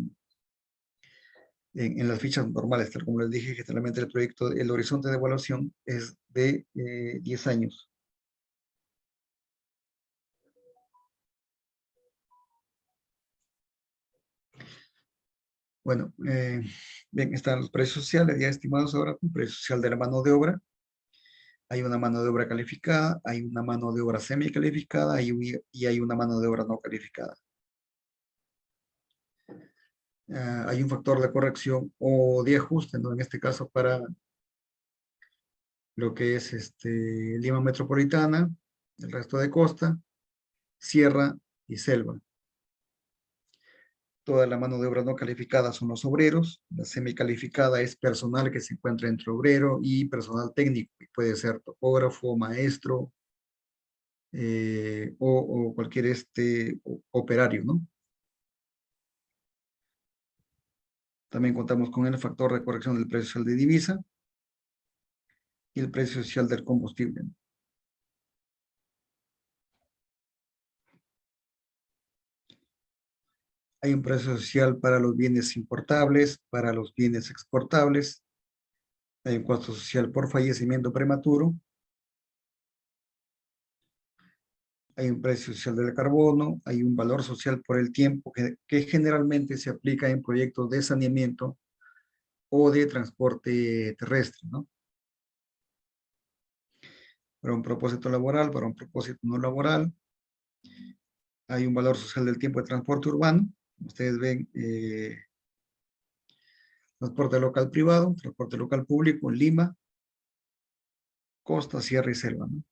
en las fichas normales. Tal como les dije, generalmente el proyecto, el horizonte de evaluación es de 10 años. Bueno, bien, están los precios sociales ya estimados ahora, un precio social de la mano de obra. Hay una mano de obra calificada, hay una mano de obra semi-calificada y hay una mano de obra no calificada. Hay un factor de corrección o de ajuste, ¿no? En este caso para lo que es Lima Metropolitana, el resto de costa, sierra y selva. Toda la mano de obra no calificada son los obreros, la semicalificada es personal que se encuentra entre obrero y personal técnico, que puede ser topógrafo, maestro, o cualquier operario, ¿no? También contamos con el factor de corrección del precio social de divisa y el precio social del combustible. Hay un precio social para los bienes importables, para los bienes exportables. Hay un costo social por fallecimiento prematuro. Hay un precio social del carbono. Hay un valor social por el tiempo que generalmente se aplica en proyectos de saneamiento o de transporte terrestre, ¿no? Para un propósito laboral, para un propósito no laboral. Hay un valor social del tiempo de transporte urbano. Ustedes ven transporte local privado, transporte local público en Lima, costa, sierra y selva, ¿no?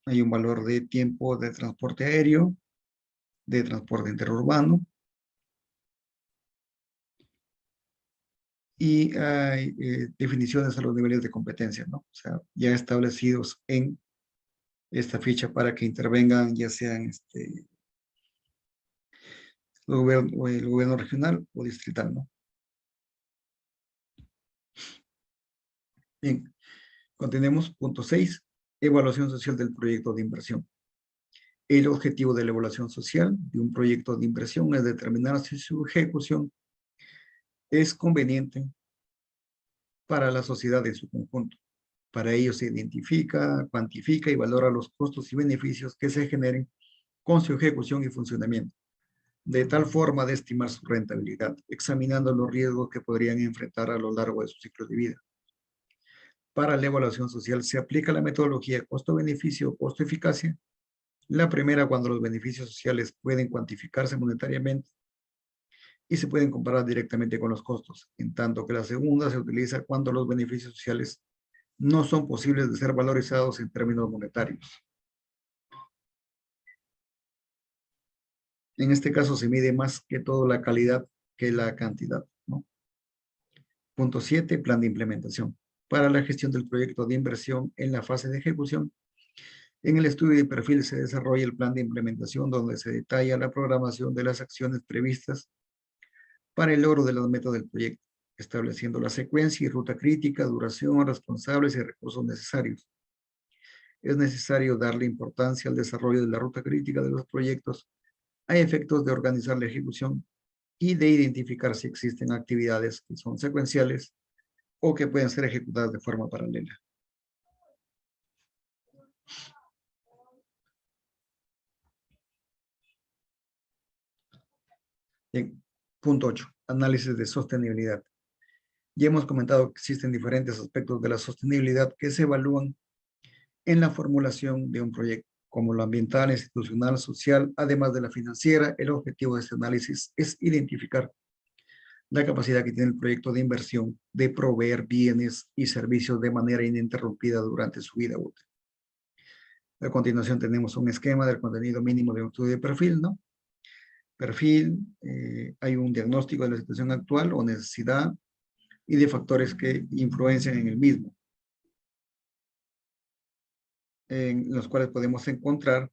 Hay un valor de tiempo de transporte aéreo, de transporte interurbano, y hay definiciones a los niveles de competencia, ¿no? O sea, ya establecidos en esta ficha para que intervengan ya sean el gobierno regional o distrital, ¿no? Bien, continuemos. Punto 6, evaluación social del proyecto de inversión. El objetivo de la evaluación social de un proyecto de inversión es determinar si su ejecución es conveniente para la sociedad en su conjunto. Para ello se identifica, cuantifica y valora los costos y beneficios que se generen con su ejecución y funcionamiento, de tal forma de estimar su rentabilidad, examinando los riesgos que podrían enfrentar a lo largo de su ciclo de vida. Para la evaluación social se aplica la metodología costo-beneficio o costo-eficacia. La primera, cuando los beneficios sociales pueden cuantificarse monetariamente y se pueden comparar directamente con los costos, en tanto que la segunda se utiliza cuando los beneficios sociales no son posibles de ser valorizados en términos monetarios. En este caso se mide más que todo la calidad que la cantidad, ¿no? Punto 7, plan de implementación. Para la gestión del proyecto de inversión en la fase de ejecución, en el estudio de perfil se desarrolla el plan de implementación donde se detalla la programación de las acciones previstas para el logro de las metas del proyecto, estableciendo la secuencia y ruta crítica, duración, responsables y recursos necesarios. Es necesario darle importancia al desarrollo de la ruta crítica de los proyectos a efectos de organizar la ejecución y de identificar si existen actividades que son secuenciales o que pueden ser ejecutadas de forma paralela. Bien. Punto 8. Análisis de sostenibilidad. Ya hemos comentado que existen diferentes aspectos de la sostenibilidad que se evalúan en la formulación de un proyecto, como lo ambiental, institucional, social, además de la financiera. El objetivo de este análisis es identificar la capacidad que tiene el proyecto de inversión de proveer bienes y servicios de manera ininterrumpida durante su vida útil. A continuación tenemos un esquema del contenido mínimo de un estudio de perfil, ¿no? Perfil, hay un diagnóstico de la situación actual o necesidad y de factores que influencian en el mismo, en los cuales podemos encontrar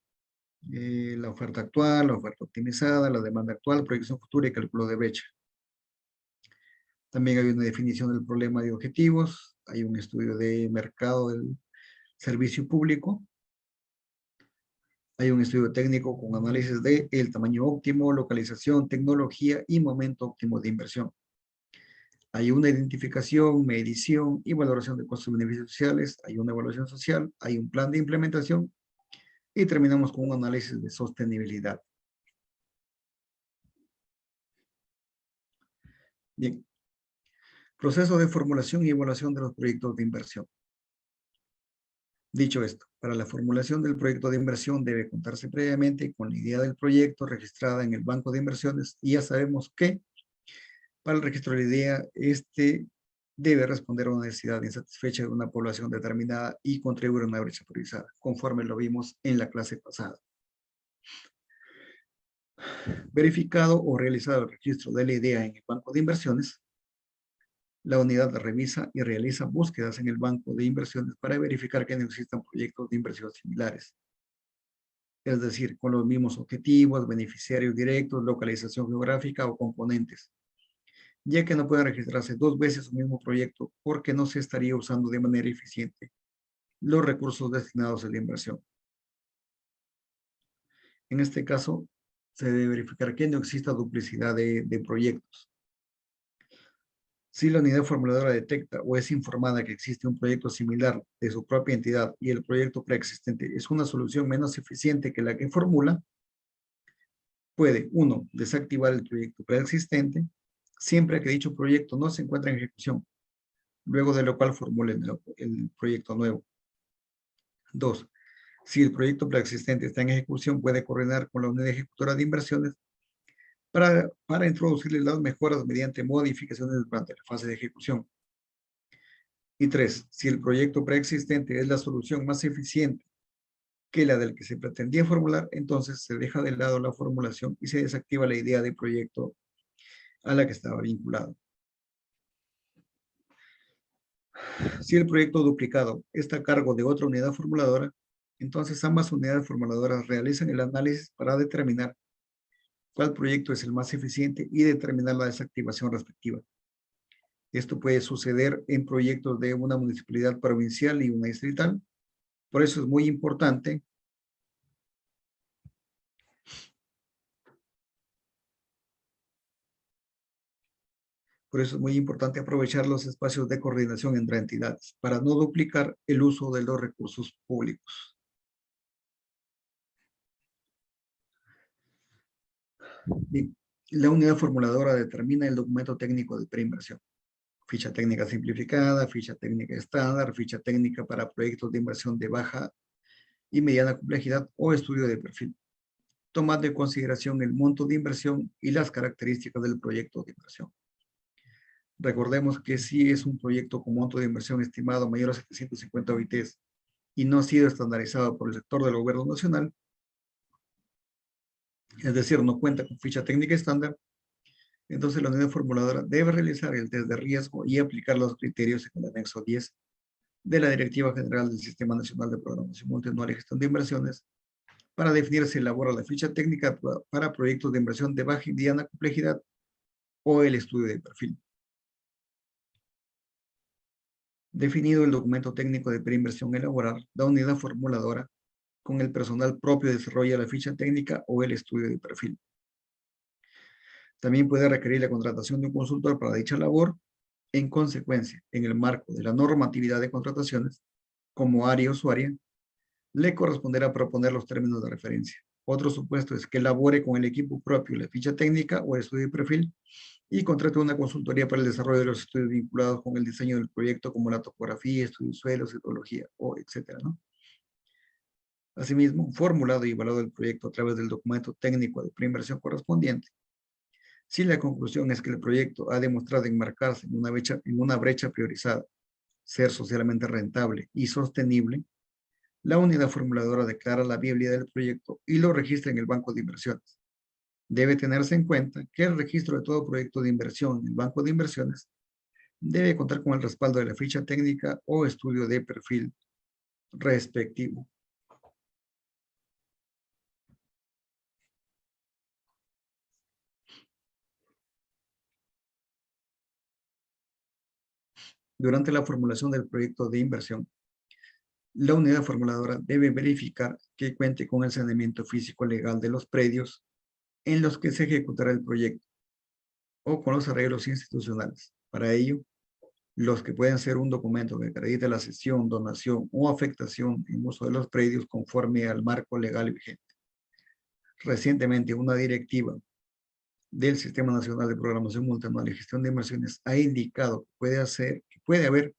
la oferta actual, la oferta optimizada, la demanda actual, proyección futura y cálculo de brecha. También hay una definición del problema de objetivos, hay un estudio de mercado del servicio público, hay un estudio técnico con análisis de el tamaño óptimo, localización, tecnología y momento óptimo de inversión. Hay una identificación, medición y valoración de costos y beneficios sociales, hay una evaluación social, hay un plan de implementación y terminamos con un análisis de sostenibilidad. Bien. Proceso de formulación y evaluación de los proyectos de inversión. Dicho esto, para la formulación del proyecto de inversión debe contarse previamente con la idea del proyecto registrada en el banco de inversiones y ya sabemos que para el registro de la idea, debe responder a una necesidad insatisfecha de una población determinada y contribuir a una brecha priorizada, conforme lo vimos en la clase pasada. Verificado o realizado el registro de la idea en el banco de inversiones, la unidad revisa y realiza búsquedas en el banco de inversiones para verificar que no existan proyectos de inversión similares. Es decir, con los mismos objetivos, beneficiarios directos, localización geográfica o componentes, ya que no puede registrarse dos veces un mismo proyecto porque no se estaría usando de manera eficiente los recursos destinados a la inversión. En este caso, se debe verificar que no exista duplicidad de proyectos. Si la unidad formuladora detecta o es informada que existe un proyecto similar de su propia entidad y el proyecto preexistente es una solución menos eficiente que la que formula, puede, 1, desactivar el proyecto preexistente, siempre que dicho proyecto no se encuentre en ejecución, luego de lo cual formule el proyecto nuevo. 2, si el proyecto preexistente está en ejecución, puede coordinar con la unidad ejecutora de inversiones para introducirle las mejoras mediante modificaciones durante la fase de ejecución. Y 3, si el proyecto preexistente es la solución más eficiente que la del que se pretendía formular, entonces se deja de lado la formulación y se desactiva la idea de proyecto a la que estaba vinculado. Si el proyecto duplicado está a cargo de otra unidad formuladora, entonces ambas unidades formuladoras realizan el análisis para determinar cuál proyecto es el más eficiente y determinar la desactivación respectiva. Esto puede suceder en proyectos de una municipalidad provincial y una distrital. Por eso es muy importante aprovechar los espacios de coordinación entre entidades para no duplicar el uso de los recursos públicos. Bien, la unidad formuladora determina el documento técnico de preinversión. Ficha técnica simplificada, ficha técnica estándar, ficha técnica para proyectos de inversión de baja y mediana complejidad o estudio de perfil, tomando en consideración el monto de inversión y las características del proyecto de inversión. Recordemos que si es un proyecto con monto de inversión estimado mayor a 750 OITs y no ha sido estandarizado por el sector del gobierno nacional, es decir, no cuenta con ficha técnica estándar, entonces la unidad formuladora debe realizar el test de riesgo y aplicar los criterios en el anexo 10 de la Directiva General del Sistema Nacional de Programación Multianual y Gestión de Inversiones para definir si elabora la ficha técnica para proyectos de inversión de baja y mediana complejidad o el estudio de perfil. Definido el documento técnico de preinversión a elaborar, la unidad formuladora con el personal propio desarrolla la ficha técnica o el estudio de perfil. También puede requerir la contratación de un consultor para dicha labor. En consecuencia, en el marco de la normatividad de contrataciones, como área usuaria, le corresponderá proponer los términos de referencia. Otro supuesto es que elabore con el equipo propio la ficha técnica o el estudio de perfil y contrate una consultoría para el desarrollo de los estudios vinculados con el diseño del proyecto, como la topografía, estudio de suelos, hidrología, o etcétera, ¿no? Asimismo, formulado y evaluado el proyecto a través del documento técnico de preinversión correspondiente, Si la conclusión es que el proyecto ha demostrado enmarcarse en una brecha priorizada, ser socialmente rentable y sostenible, la unidad formuladora declara la viabilidad del proyecto y lo registra en el banco de inversiones. Debe tenerse en cuenta que el registro de todo proyecto de inversión en el banco de inversiones debe contar con el respaldo de la ficha técnica o estudio de perfil respectivo. Durante la formulación del proyecto de inversión, la unidad formuladora debe verificar que cuente con el saneamiento físico legal de los predios en los que se ejecutará el proyecto o con los arreglos institucionales. Para ello, los que pueden ser un documento que acredite la cesión, donación o afectación en uso de los predios conforme al marco legal vigente. Recientemente, una directiva del Sistema Nacional de Programación Multianual y Gestión de Inversiones ha indicado que puede haber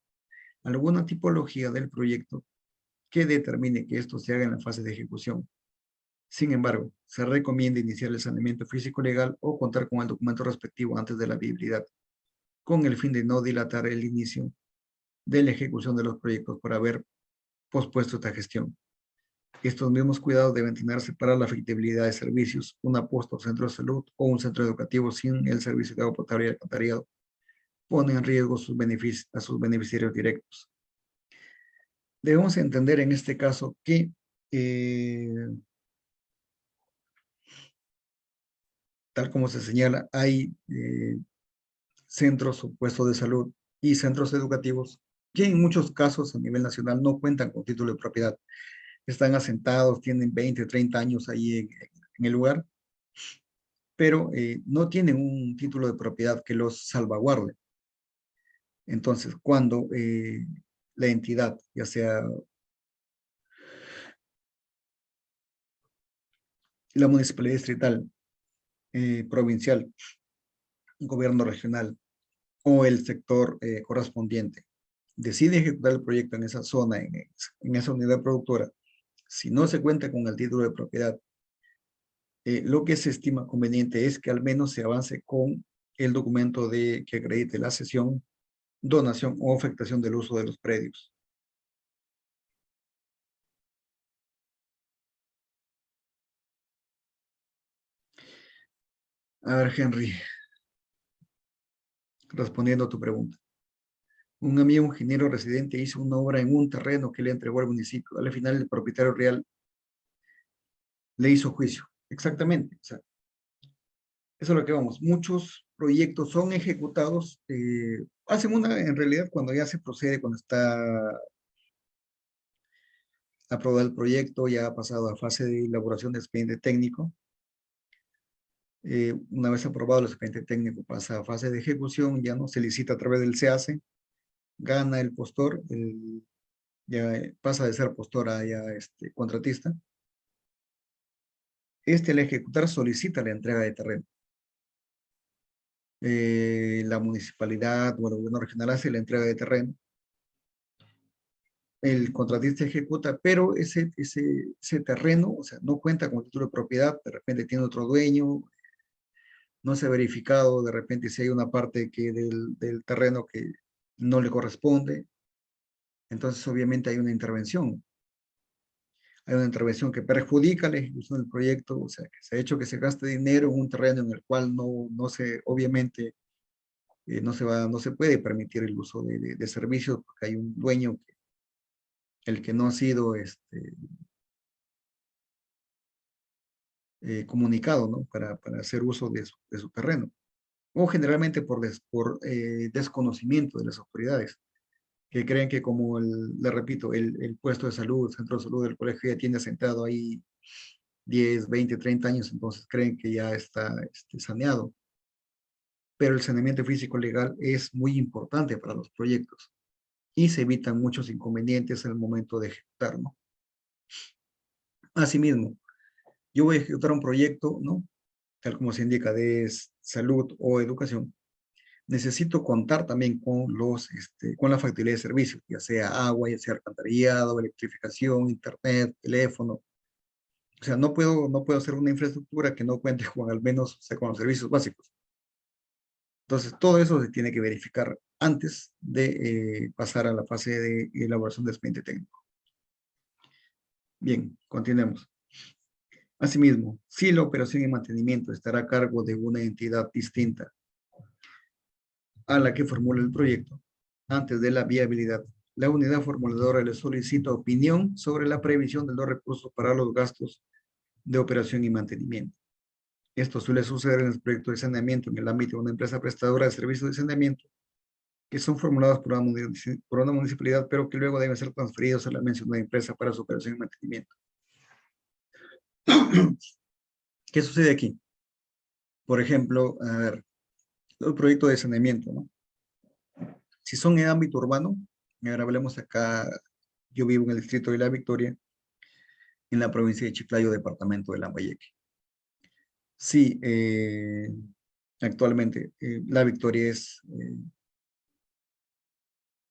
alguna tipología del proyecto que determine que esto se haga en la fase de ejecución. Sin embargo, se recomienda iniciar el saneamiento físico legal o contar con el documento respectivo antes de la viabilidad, con el fin de no dilatar el inicio de la ejecución de los proyectos por haber pospuesto esta gestión. Estos mismos cuidados deben tenerse para la factibilidad de servicios. Un apóstol centro de salud o un centro educativo sin el servicio de agua potable y alcantarillado pone en riesgo a sus beneficiarios directos. Debemos entender en este caso que tal como se señala, hay centros o puestos de salud y centros educativos que en muchos casos a nivel nacional no cuentan con título de propiedad. Están asentados, tienen 20, 30 años ahí en el lugar, pero no tienen un título de propiedad que los salvaguarde. Entonces, cuando la entidad, ya sea la municipalidad distrital, provincial, gobierno regional o el sector correspondiente, decide ejecutar el proyecto en esa zona, en esa unidad productora, si no se cuenta con el título de propiedad, lo que se estima conveniente es que al menos se avance con el documento que acredite la cesión, donación o afectación del uso de los predios. A ver, Henry, respondiendo a tu pregunta. Un amigo ingeniero residente hizo una obra en un terreno que le entregó al municipio. Al final, el propietario real le hizo juicio. Exactamente. O sea, eso es lo que vamos. Muchos proyectos son ejecutados, en realidad, cuando ya se procede, cuando está aprobado el proyecto, ya ha pasado a fase de elaboración de expediente técnico. Una vez aprobado el expediente técnico, pasa a fase de ejecución, ya no se licita a través del SEACE, gana el postor, ya pasa de ser postor a ya contratista. Al ejecutar solicita la entrega de terreno. La municipalidad o el gobierno regional hace la entrega de terreno. El contratista ejecuta, pero ese terreno, o sea, no cuenta con título de propiedad, de repente tiene otro dueño, no se ha verificado, de repente si hay una parte del terreno que no le corresponde, entonces obviamente hay una intervención. Hay una intervención que perjudica la ejecución del proyecto, o sea, que se ha hecho que se gaste dinero en un terreno en el cual obviamente, no se puede permitir el uso de servicios porque hay un dueño, el que no ha sido comunicado, ¿no? Para hacer uso de su terreno. O generalmente por desconocimiento de las autoridades, que creen que como, le repito, el puesto de salud, el centro de salud del colegio ya tiene asentado ahí 10, 20, 30 años, entonces creen que ya está saneado. Pero el saneamiento físico legal es muy importante para los proyectos y se evitan muchos inconvenientes al momento de ejecutar, ¿no? Asimismo, yo voy a ejecutar un proyecto, ¿no? Tal como se indica, de salud o educación. Necesito contar también con la factibilidad de servicios, ya sea agua, ya sea alcantarillado, electrificación, internet, teléfono. O sea, no puedo hacer una infraestructura que no cuente con al menos, o sea, con los servicios básicos. Entonces, todo eso se tiene que verificar antes de pasar a la fase de elaboración de expediente técnico. Bien, continuemos. Asimismo, si la operación y mantenimiento estará a cargo de una entidad distinta a la que formula el proyecto, antes de la viabilidad, la unidad formuladora le solicita opinión sobre la previsión de los recursos para los gastos de operación y mantenimiento. Esto suele suceder en los proyectos de saneamiento en el ámbito de una empresa prestadora de servicios de saneamiento que son formulados por una municipalidad, pero que luego deben ser transferidos a la mencionada empresa para su operación y mantenimiento. ¿Qué sucede aquí? Por ejemplo, a ver, el proyecto de saneamiento, ¿no? Si son en ámbito urbano, ahora hablemos acá, yo vivo en el distrito de La Victoria, en la provincia de Chiclayo, departamento de Lambayeque. Sí, actualmente La Victoria es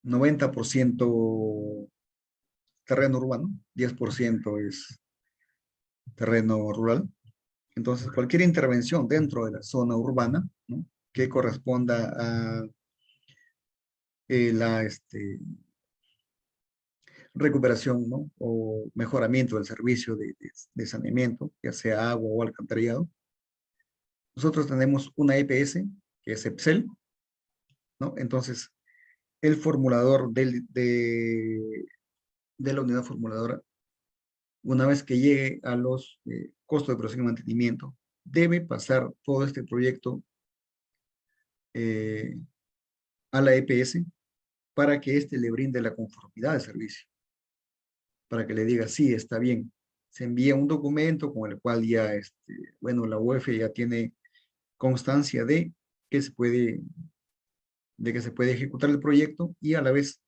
90% terreno urbano, 10% es terreno rural. Entonces, cualquier intervención dentro de la zona urbana, ¿no?, que corresponda a la recuperación, ¿no?, o mejoramiento del servicio de saneamiento, ya sea agua o alcantarillado. Nosotros tenemos una EPS, que es EPSEL, ¿no? Entonces, el formulador de la unidad formuladora, una vez que llegue a los costos de operación y mantenimiento, debe pasar todo este proyecto a la EPS para que éste le brinde la conformidad de servicio, para que le diga, sí, está bien. Se envía un documento con el cual ya, bueno, la UEF ya tiene constancia de que se puede ejecutar el proyecto, y a la vez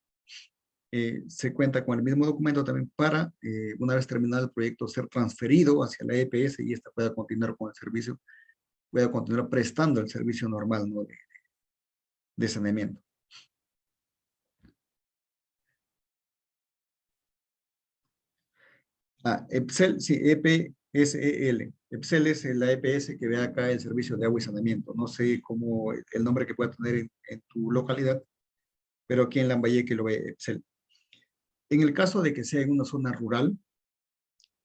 se cuenta con el mismo documento también para, una vez terminado el proyecto, ser transferido hacia la EPS y esta pueda continuar con el servicio, pueda continuar prestando el servicio normal, ¿no?, de saneamiento. EPSEL, sí, EPSEL. EPSEL es la EPS que ve acá el servicio de agua y saneamiento. No sé cómo el nombre que pueda tener en tu localidad, pero aquí en Lambayeque lo ve EPSEL. En el caso de que sea en una zona rural,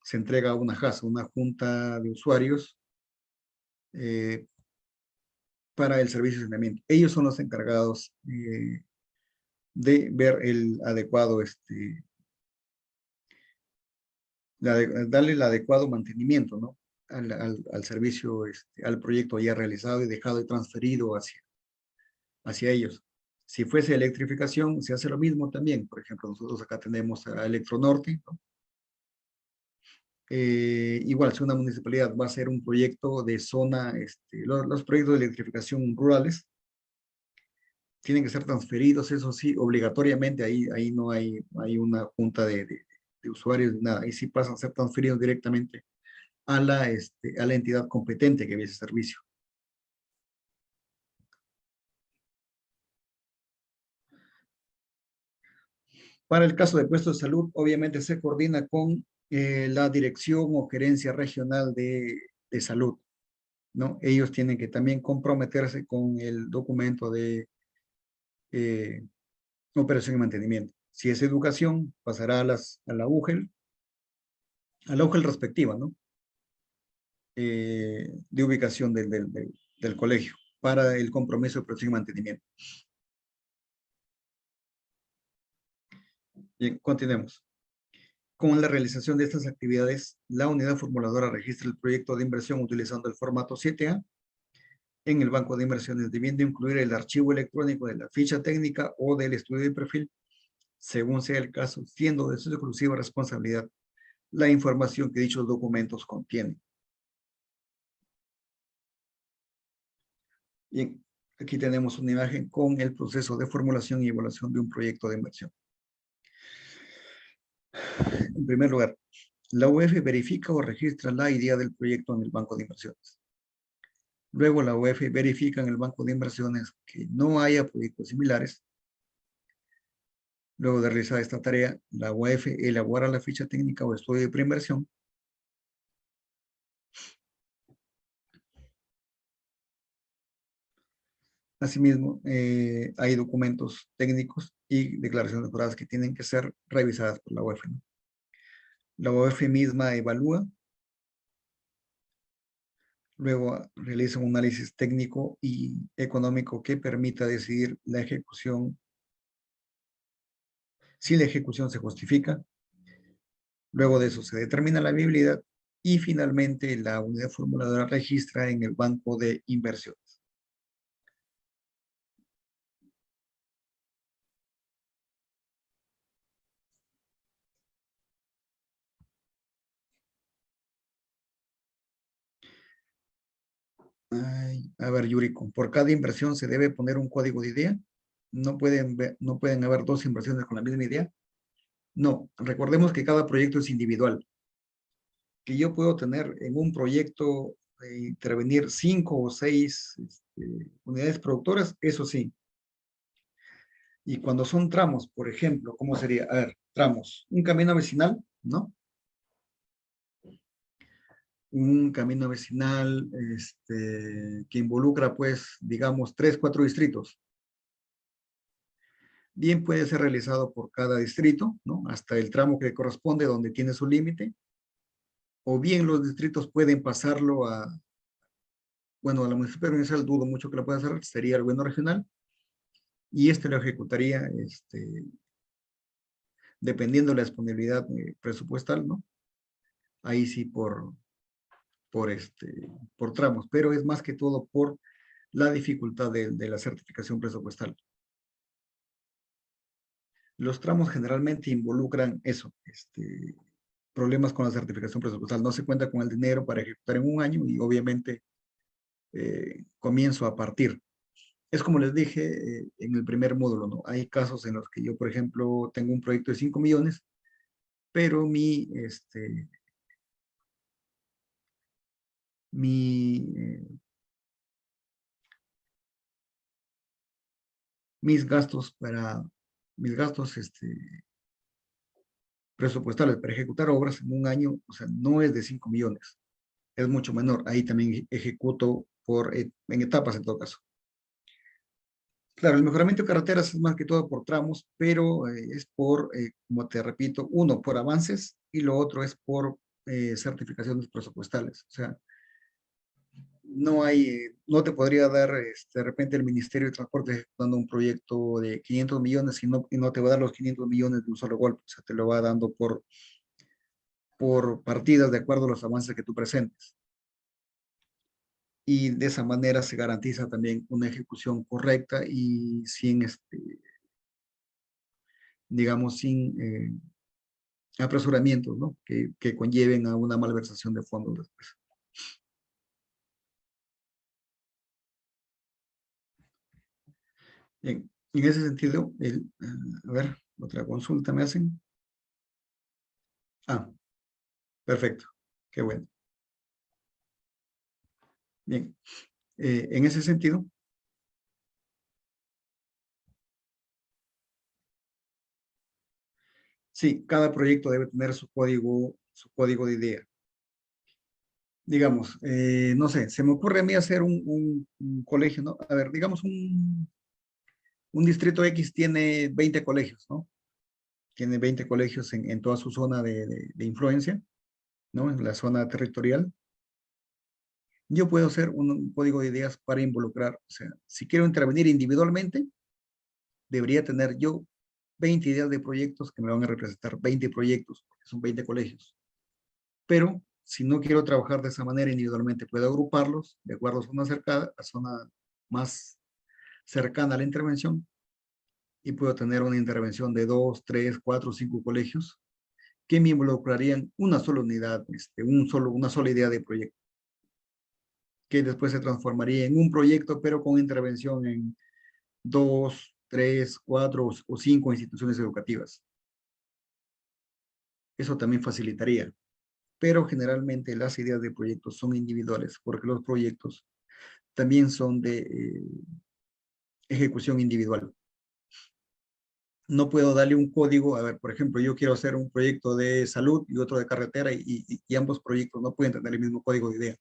se entrega una JAS, una junta de usuarios, para el servicio de saneamiento. Ellos son los encargados de ver el adecuado, darle el adecuado mantenimiento, ¿no?, al servicio, al proyecto ya realizado y dejado y transferido hacia ellos. Si fuese electrificación, se hace lo mismo también. Por ejemplo, nosotros acá tenemos a Electronorte, ¿no? Igual, si una municipalidad va a hacer un proyecto de zona, los proyectos de electrificación rurales tienen que ser transferidos, eso sí, obligatoriamente. Ahí no hay una junta de usuarios, nada. Ahí sí pasan a ser transferidos directamente a la entidad competente que ve ese servicio. Para el caso de puestos de salud, obviamente se coordina con la dirección o gerencia regional de salud, ¿no? Ellos tienen que también comprometerse con el documento de operación y mantenimiento. Si es educación, pasará a la UGEL, respectiva, ¿no?, de ubicación del colegio, para el compromiso de operación y mantenimiento. Bien, continuemos. Con la realización de estas actividades, la unidad formuladora registra el proyecto de inversión utilizando el formato 7A en el banco de inversiones, debiendo incluir el archivo electrónico de la ficha técnica o del estudio de perfil, según sea el caso, siendo de su exclusiva responsabilidad la información que dichos documentos contienen. Bien, aquí tenemos una imagen con el proceso de formulación y evaluación de un proyecto de inversión. En primer lugar, la UEF verifica o registra la idea del proyecto en el banco de inversiones. Luego la UEF verifica en el banco de inversiones que no haya proyectos similares. Luego de realizar esta tarea, la UEF elabora la ficha técnica o estudio de preinversión. Asimismo, hay documentos técnicos y declaraciones juradas que tienen que ser revisadas por la UEF, ¿no? La UEF misma evalúa, luego realiza un análisis técnico y económico que permita decidir la ejecución, si la ejecución se justifica. Luego de eso se determina la viabilidad y finalmente la unidad formuladora registra en el banco de inversiones. Ay, a ver, Yuriko, por cada inversión se debe poner un código de idea. No pueden haber dos inversiones con la misma idea. No, recordemos que cada proyecto es individual. Que yo puedo tener en un proyecto intervenir 5 o 6 unidades productoras, eso sí. Y cuando son tramos, por ejemplo, ¿cómo sería? A ver, tramos, un camino vecinal, ¿no? Un camino vecinal que involucra, pues, digamos, 3, 4 distritos. Bien puede ser realizado por cada distrito, ¿no? Hasta el tramo que corresponde, donde tiene su límite, o bien los distritos pueden pasarlo a, bueno, a la municipalidad provincial dudo mucho que lo pueda hacer, sería el gobierno regional, y lo ejecutaría, dependiendo de la disponibilidad presupuestal, ¿no? Ahí sí por, por tramos, pero es más que todo por la dificultad de la certificación presupuestal. Los tramos generalmente involucran eso, problemas con la certificación presupuestal. No se cuenta con el dinero para ejecutar en un año y obviamente comienzo a partir. Es como les dije en el primer módulo, ¿no? Hay casos en los que yo, por ejemplo, tengo un proyecto de 5 millones, pero mis gastos presupuestales para ejecutar obras en un año, o sea, no es de 5 millones, es mucho menor. Ahí también ejecuto en etapas en todo caso. Claro, el mejoramiento de carreteras es más que todo por tramos, pero es por, como te repito, uno, por avances y lo otro es por certificaciones presupuestales. O sea, no te podría dar de repente el Ministerio de Transporte ejecutando un proyecto de 500 millones y no te va a dar los 500 millones de un solo golpe. O sea, te lo va dando por partidas de acuerdo a los avances que tú presentes. Y de esa manera se garantiza también una ejecución correcta y sin, digamos, sin apresuramientos, ¿no? Que conlleven a una malversación de fondos después. Bien, en ese sentido, a ver, otra consulta me hacen. Ah, perfecto, qué bueno. Bien, en ese sentido, sí, cada proyecto debe tener su código de idea. Digamos, no sé, se me ocurre a mí hacer un colegio, ¿no? A ver, digamos un distrito X tiene 20 colegios, ¿no? Tiene 20 colegios en toda su zona de influencia, ¿no? En la zona territorial. Yo puedo hacer un código de ideas para involucrar, o sea, si quiero intervenir individualmente, debería tener yo 20 ideas de proyectos que me van a representar 20 proyectos, porque son 20 colegios. Pero si no quiero trabajar de esa manera individualmente, puedo agruparlos de acuerdo a zona más cercana a la intervención y puedo tener una intervención de 2, 3, 4, 5 colegios que me involucrarían una sola unidad, una sola idea de proyecto, que después se transformaría en un proyecto, pero con intervención en 2, 3, 4 o 5 instituciones educativas. Eso también facilitaría, pero generalmente las ideas de proyectos son individuales, porque los proyectos también son de ejecución individual. No puedo darle un código, a ver, por ejemplo, yo quiero hacer un proyecto de salud y otro de carretera y ambos proyectos no pueden tener el mismo código de idea.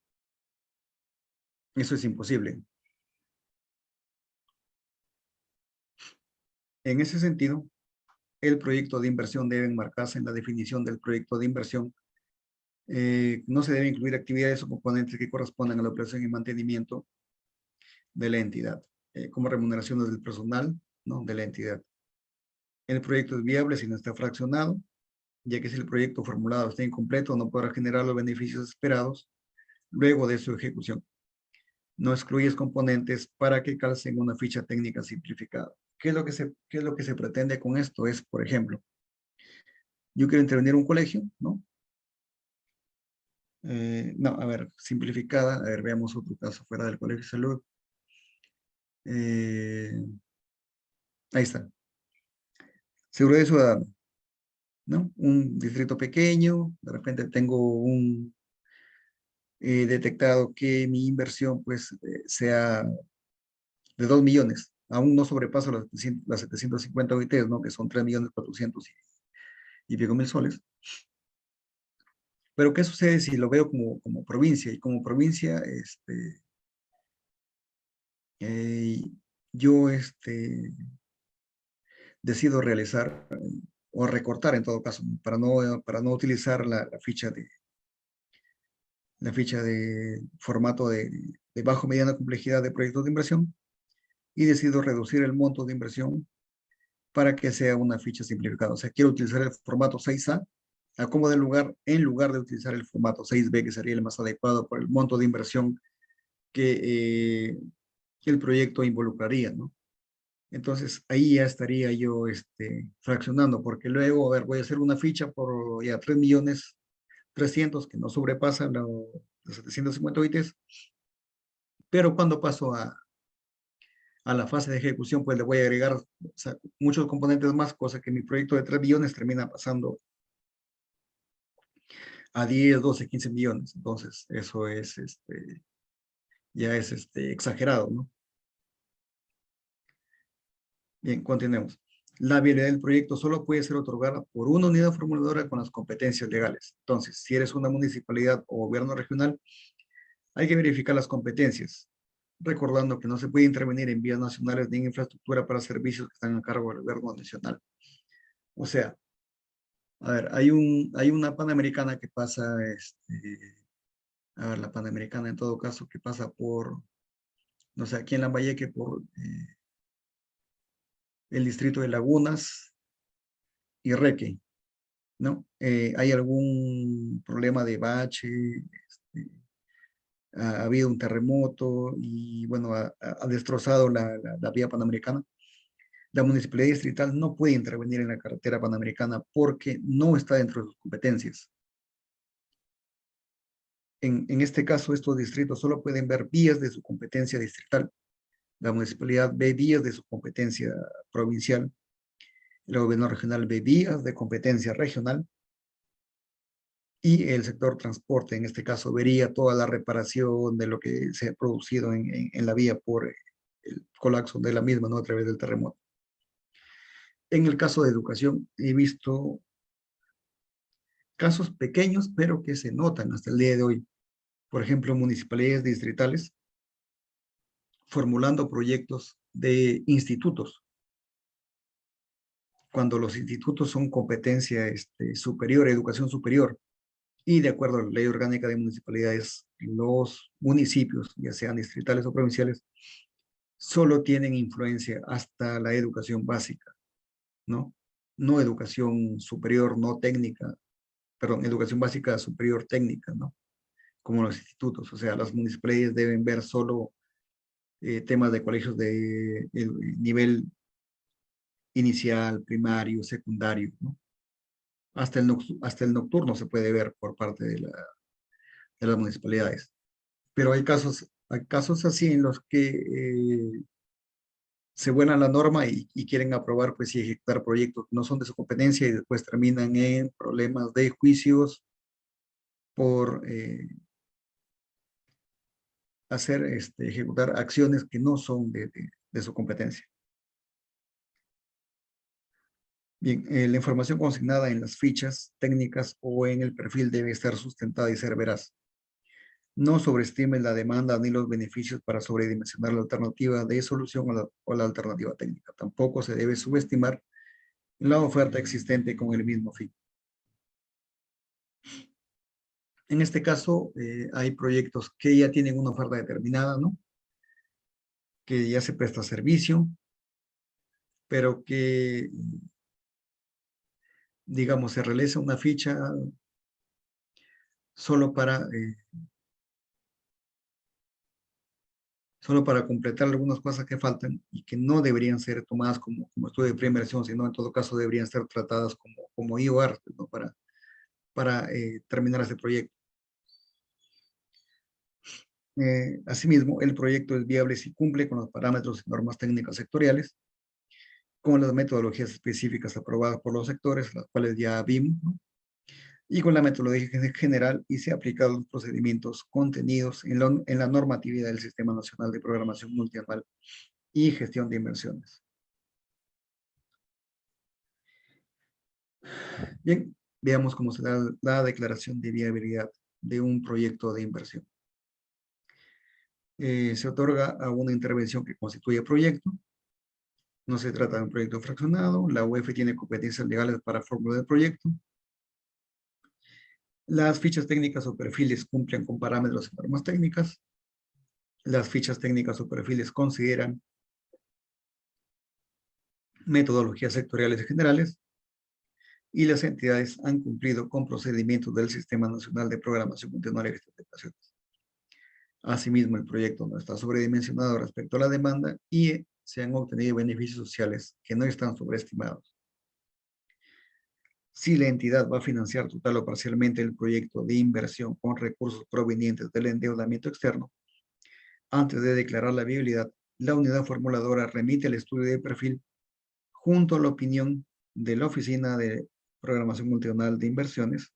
Eso es imposible. En ese sentido, el proyecto de inversión debe enmarcarse en la definición del proyecto de inversión. No se deben incluir actividades o componentes que correspondan a la operación y mantenimiento de la entidad, como remuneraciones del personal, ¿no?, de la entidad. El proyecto es viable si no está fraccionado, ya que si el proyecto formulado está incompleto, no podrá generar los beneficios esperados luego de su ejecución. No excluyes componentes para que calcen una ficha técnica simplificada. ¿Qué es lo que se pretende con esto? Es, por ejemplo, yo quiero intervenir un colegio, ¿no? No, a ver, simplificada. A ver, veamos otro caso fuera del colegio de salud. Ahí está. Seguridad ciudadana, ¿no? Un distrito pequeño, de repente tengo detectado que mi inversión, pues, sea de 2 millones. Aún no sobrepaso las 750 OITs, ¿no? Que son 3.400.000 y pico mil soles. Pero ¿qué sucede si lo veo como provincia? Y como provincia, yo decido realizar o recortar en todo caso, para no utilizar la ficha de formato de bajo mediana complejidad de proyectos de inversión, y decido reducir el monto de inversión para que sea una ficha simplificada. O sea, quiero utilizar el formato 6A, acomodo el lugar en lugar de utilizar el formato 6B, que sería el más adecuado por el monto de inversión que el proyecto involucraría, ¿no? Entonces, ahí ya estaría yo fraccionando, porque luego, a ver, voy a hacer una ficha por ya 3.300.000, que no sobrepasa los 750 OITs, pero cuando paso a la fase de ejecución, pues le voy a agregar, o sea, muchos componentes más, cosa que mi proyecto de 3 millones termina pasando a 10, 12, 15 millones. Entonces, eso es, ya es exagerado, ¿no? Bien, continuemos. La viabilidad del proyecto solo puede ser otorgada por una unidad formuladora con las competencias legales. Entonces, si eres una municipalidad o gobierno regional, hay que verificar las competencias, recordando que no se puede intervenir en vías nacionales ni en infraestructura para servicios que están a cargo del gobierno nacional. O sea, a ver, hay una Panamericana que pasa, a ver, la Panamericana en todo caso, que pasa por, no sé, aquí en Lambayeque, por el distrito de Lagunas y Reque, ¿no? Hay algún problema de bache, ha habido un terremoto y, bueno, ha destrozado la vía Panamericana. La municipalidad distrital no puede intervenir en la carretera Panamericana porque no está dentro de sus competencias. En este caso, estos distritos solo pueden ver vías de su competencia distrital. La municipalidad ve vías de su competencia provincial. El gobierno regional ve vías de competencia regional. Y el sector transporte, en este caso, vería toda la reparación de lo que se ha producido en la vía por el colapso de la misma, ¿no?, a través del terremoto. En el caso de educación, he visto casos pequeños, pero que se notan hasta el día de hoy. Por ejemplo, municipalidades distritales formulando proyectos de institutos, cuando los institutos son competencia superior, educación superior, y de acuerdo a la ley orgánica de municipalidades, los municipios, ya sean distritales o provinciales, solo tienen influencia hasta la educación básica, ¿no? No educación superior, no técnica, perdón, educación básica superior técnica, ¿no? Como los institutos. O sea, las municipalidades deben ver solo temas de colegios de nivel inicial, primario, secundario, ¿no? Hasta el nocturno se puede ver por parte de las municipalidades. Pero hay casos así en los que se vuelan la norma y quieren aprobar, pues, y ejecutar proyectos que no son de su competencia y después terminan en problemas de juicios por ejecutar acciones que no son de su competencia. Bien, la información consignada en las fichas técnicas o en el perfil debe estar sustentada y ser veraz. No sobreestimes la demanda ni los beneficios para sobredimensionar la alternativa de solución o la alternativa técnica. Tampoco se debe subestimar la oferta existente con el mismo fin. En este caso, hay proyectos que ya tienen una oferta determinada, ¿no? Que ya se presta servicio, pero que, digamos, se realiza una ficha solo para completar algunas cosas que faltan y que no deberían ser tomadas como estudio de preinversión, sino en todo caso deberían ser tratadas como IOR, ¿no? para terminar este proyecto. Asimismo, el proyecto es viable si cumple con los parámetros y normas técnicas sectoriales, con las metodologías específicas aprobadas por los sectores, las cuales ya vimos, ¿no? Y con la metodología general y se aplican los procedimientos contenidos en la normatividad del Sistema Nacional de Programación Multianual y Gestión de Inversiones. Bien, veamos cómo se da la declaración de viabilidad de un proyecto de inversión. Se otorga a una intervención que constituye proyecto. No se trata de un proyecto fraccionado. La UEF tiene competencias legales para formular el proyecto. Las fichas técnicas o perfiles cumplen con parámetros y normas técnicas. Las fichas técnicas o perfiles consideran metodologías sectoriales y generales. Y las entidades han cumplido con procedimientos del Sistema Nacional de Programación Multianual y Gestión de Inversiones. Asimismo, el proyecto no está sobredimensionado respecto a la demanda y se han obtenido beneficios sociales que no están sobreestimados. Si la entidad va a financiar total o parcialmente el proyecto de inversión con recursos provenientes del endeudamiento externo, antes de declarar la viabilidad, la unidad formuladora remite el estudio de perfil junto a la opinión de la Oficina de Programación Multianual de Inversiones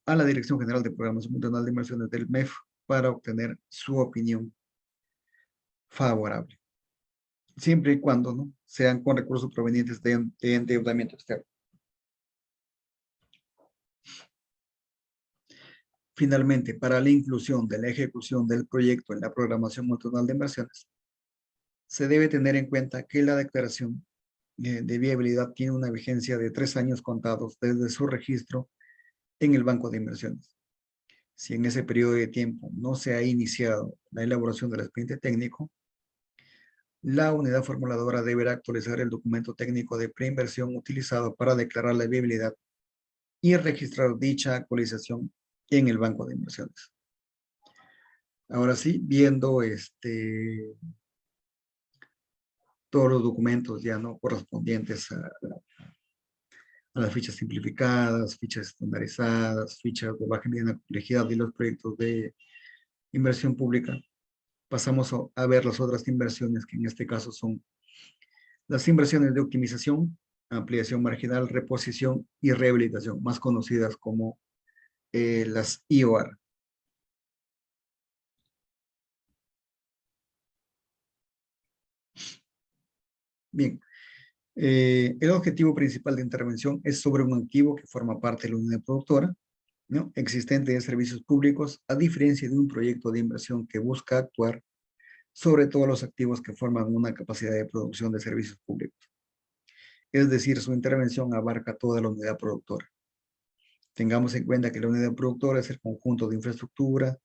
a la Dirección General de Programación Multianual de Inversiones del MEF para obtener su opinión favorable, siempre y cuando, ¿no?, sean con recursos provenientes de endeudamiento externo. Finalmente, para la inclusión de la ejecución del proyecto en la Programación Multianual de Inversiones, se debe tener en cuenta que la declaración de viabilidad tiene una vigencia de 3 años contados desde su registro en el Banco de Inversiones. Si en ese periodo de tiempo no se ha iniciado la elaboración del expediente técnico, la unidad formuladora deberá actualizar el documento técnico de preinversión utilizado para declarar la viabilidad y registrar dicha actualización en el Banco de Inversiones. Ahora sí, viendo todos los documentos ya no correspondientes a las fichas simplificadas, fichas estandarizadas, fichas de baja y mediana complejidad y los proyectos de inversión pública, pasamos a ver las otras inversiones, que en este caso son las inversiones de optimización, ampliación marginal, reposición y rehabilitación, más conocidas como las IOR. Bien, el objetivo principal de intervención es sobre un activo que forma parte de la unidad productora, ¿no?, existente de servicios públicos, a diferencia de un proyecto de inversión que busca actuar sobre todos los activos que forman una capacidad de producción de servicios públicos. Es decir, su intervención abarca toda la unidad productora. Tengamos en cuenta que la unidad productora es el conjunto de infraestructura,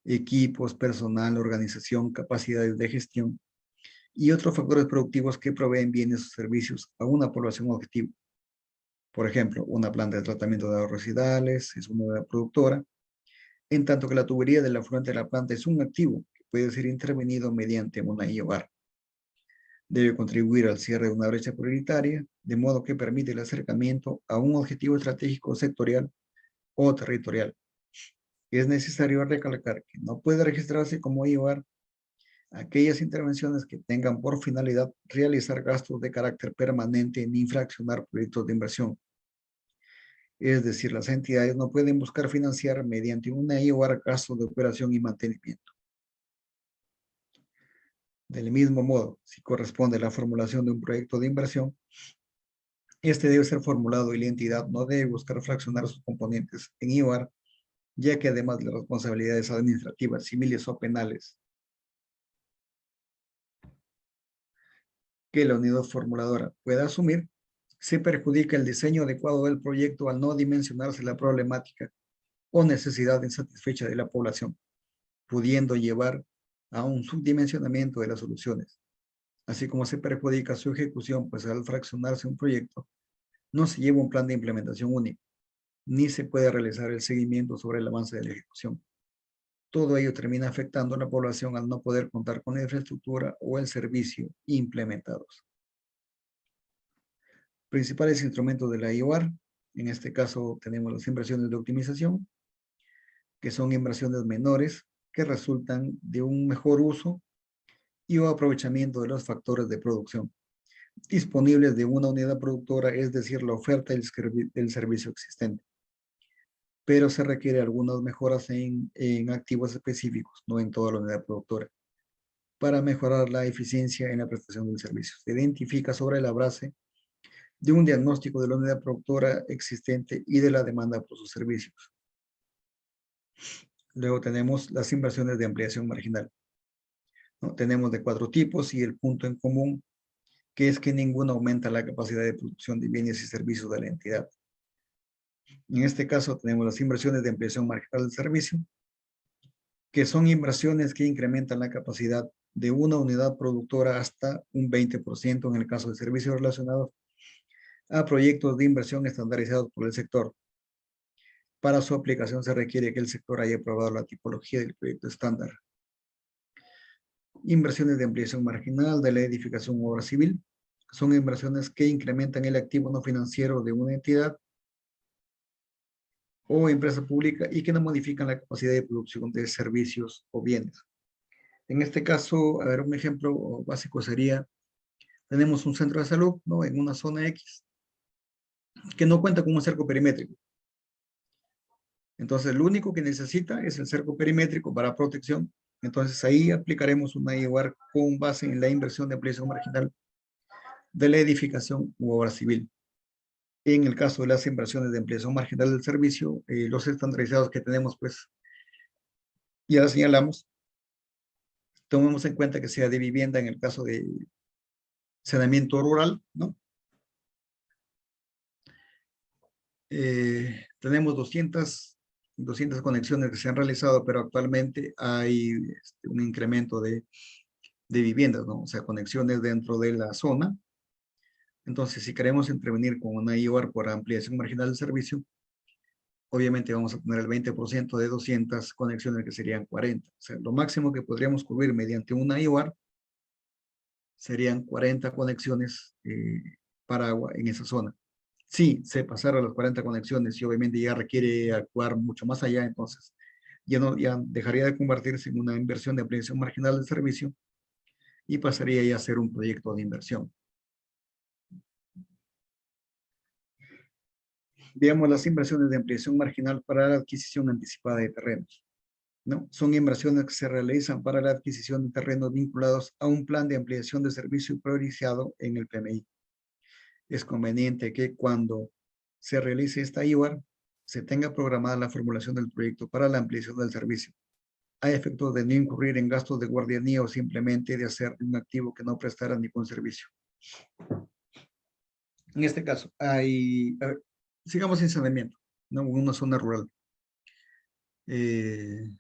equipos, personal, organización, capacidades de gestión y otros factores productivos que proveen bienes o servicios a una población objetivo. Por ejemplo, una planta de tratamiento de aguas residuales es una unidad productora, en tanto que la tubería del afluente de la planta es un activo que puede ser intervenido mediante una IOR. Debe contribuir al cierre de una brecha prioritaria, de modo que permite el acercamiento a un objetivo estratégico sectorial o territorial. Es necesario recalcar que no puede registrarse como IOR aquellas intervenciones que tengan por finalidad realizar gastos de carácter permanente ni fraccionar proyectos de inversión. Es decir, las entidades no pueden buscar financiar mediante una IOR gastos de operación y mantenimiento. Del mismo modo, si corresponde la formulación de un proyecto de inversión, este debe ser formulado y la entidad no debe buscar fraccionar sus componentes en IOR ya que además de las responsabilidades administrativas, civiles o penales que la unidad formuladora pueda asumir, se perjudica el diseño adecuado del proyecto al no dimensionarse la problemática o necesidad insatisfecha de la población, pudiendo llevar a un subdimensionamiento de las soluciones, así como se perjudica su ejecución, pues al fraccionarse un proyecto, no se lleva un plan de implementación único, ni se puede realizar el seguimiento sobre el avance de la ejecución. Todo ello termina afectando a la población al no poder contar con la infraestructura o el servicio implementados. Principales instrumentos de la IOAR, en este caso tenemos las inversiones de optimización, que son inversiones menores que resultan de un mejor uso y o aprovechamiento de los factores de producción disponibles de una unidad productora, es decir, la oferta del servicio existente. Pero se requiere algunas mejoras en activos específicos, no en toda la unidad productora, para mejorar la eficiencia en la prestación del servicio. Se identifica sobre la base de un diagnóstico de la unidad productora existente y de la demanda por sus servicios. Luego tenemos las inversiones de ampliación marginal, ¿no? Tenemos de 4 tipos y el punto en común, que es que ninguno aumenta la capacidad de producción de bienes y servicios de la entidad. En este caso tenemos las inversiones de ampliación marginal del servicio, que son inversiones que incrementan la capacidad de una unidad productora hasta un 20% en el caso de servicios relacionados a proyectos de inversión estandarizados por el sector. Para su aplicación se requiere que el sector haya aprobado la tipología del proyecto estándar. Inversiones de ampliación marginal de la edificación u obra civil son inversiones que incrementan el activo no financiero de una entidad o empresa pública y que no modifican la capacidad de producción de servicios o bienes. En este caso, a ver, un ejemplo básico sería, tenemos un centro de salud, ¿no? En una zona X, que no cuenta con un cerco perimétrico. Entonces, lo único que necesita es el cerco perimétrico para protección. Entonces, ahí aplicaremos una IOAR con base en la inversión de ampliación marginal de la edificación u obra civil. En el caso de las inversiones de ampliación marginal del servicio, los estandarizados que tenemos, pues, ya señalamos, tomemos en cuenta que sea de vivienda en el caso de saneamiento rural, ¿no? Tenemos 200 conexiones que se han realizado, pero actualmente hay un incremento de viviendas, ¿no? O sea, conexiones dentro de la zona. Entonces, si queremos intervenir con una IOAR por ampliación marginal del servicio, obviamente vamos a tener el 20% de 200 conexiones que serían 40. O sea, lo máximo que podríamos cubrir mediante una IOAR serían 40 conexiones para agua en esa zona. Si se pasara las 40 conexiones y obviamente ya requiere actuar mucho más allá, entonces ya dejaría de convertirse en una inversión de ampliación marginal del servicio y pasaría ya a ser un proyecto de inversión. Veamos las inversiones de ampliación marginal para la adquisición anticipada de terrenos, ¿no? Son inversiones que se realizan para la adquisición de terrenos vinculados a un plan de ampliación de servicio priorizado en el PMI. Es conveniente que cuando se realice esta IOAR, se tenga programada la formulación del proyecto para la ampliación del servicio, a efecto de no incurrir en gastos de guardianía o simplemente de hacer un activo que no prestara ningún servicio. En este caso, sigamos en saneamiento, ¿no? En una zona rural. Se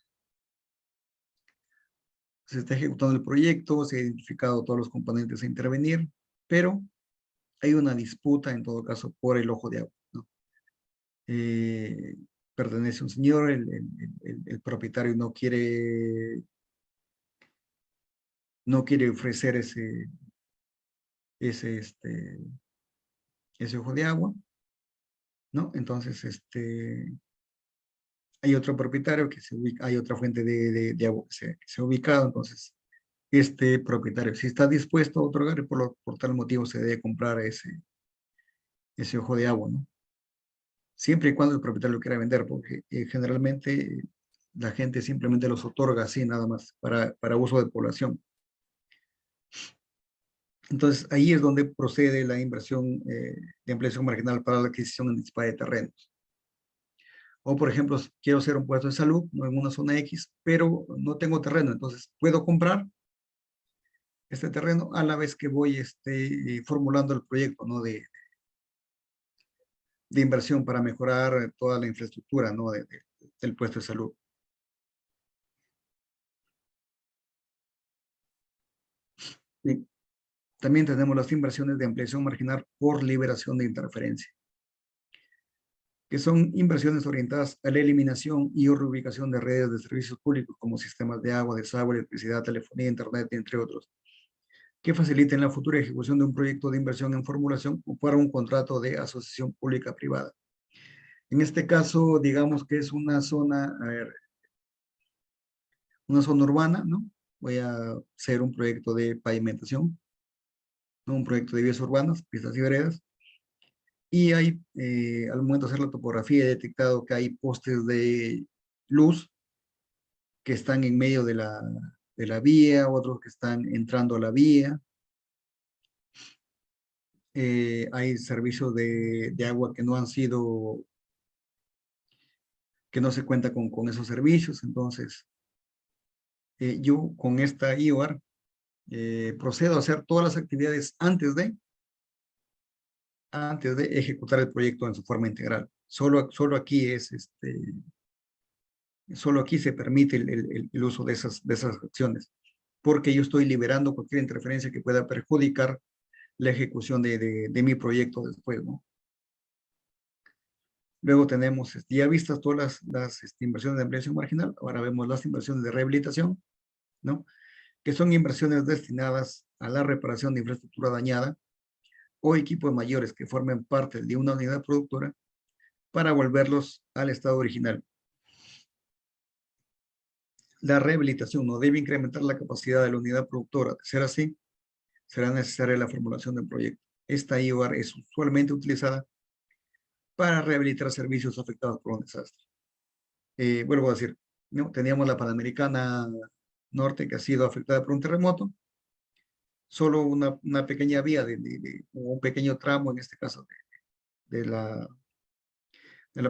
está ejecutando el proyecto, se han identificado todos los componentes a intervenir, pero hay una disputa en todo caso por el ojo de agua, ¿no? Pertenece a un señor, el propietario no quiere ofrecer ese ojo de agua, ¿no? Entonces, hay otro propietario que se ubica, hay otra fuente de agua que se ha ubicado, entonces, este propietario, si está dispuesto a otorgar, por tal motivo se debe comprar ese ojo de agua, ¿no? Siempre y cuando el propietario lo quiera vender, porque generalmente la gente simplemente los otorga así, nada más, para uso de población. Entonces, ahí es donde procede la inversión de ampliación marginal para la adquisición anticipada de terrenos. O, por ejemplo, quiero hacer un puesto de salud, ¿no? En una zona X, pero no tengo terreno. Entonces, puedo comprar este terreno a la vez que voy formulando el proyecto, ¿no? De inversión para mejorar toda la infraestructura, ¿no? Del puesto de salud. Y también tenemos las inversiones de ampliación marginal por liberación de interferencia, que son inversiones orientadas a la eliminación y o reubicación de redes de servicios públicos como sistemas de agua, desagüe, electricidad, telefonía, internet, entre otros, que faciliten la futura ejecución de un proyecto de inversión en formulación o para un contrato de asociación pública-privada. En este caso, digamos que es una zona, a ver, una zona urbana, ¿no? Voy a hacer un proyecto de pavimentación, ¿no? Un proyecto de vías urbanas, pistas y veredas, y hay, al momento de hacer la topografía, he detectado que hay postes de luz que están en medio de la vía, otros que están entrando a la vía. Hay servicios de agua que no han sido, que no se cuenta con esos servicios. Entonces, yo con esta IOAR procedo a hacer todas las actividades antes de ejecutar el proyecto en su forma integral. Solo aquí solo aquí se permite el uso de esas acciones, porque yo estoy liberando cualquier interferencia que pueda perjudicar la ejecución de mi proyecto después, ¿no? Luego tenemos, ya vistas todas las inversiones de ampliación marginal, ahora vemos las inversiones de rehabilitación, ¿no? Que son inversiones destinadas a la reparación de infraestructura dañada o equipos mayores que formen parte de una unidad productora para volverlos al estado original. La rehabilitación no debe incrementar la capacidad de la unidad productora. De ser así, será necesaria la formulación del proyecto. Esta IOAR es usualmente utilizada para rehabilitar servicios afectados por un desastre. Vuelvo a decir, ¿no? Teníamos la Panamericana Norte que ha sido afectada por un terremoto, solo una pequeña vía, un pequeño tramo, en este caso, de la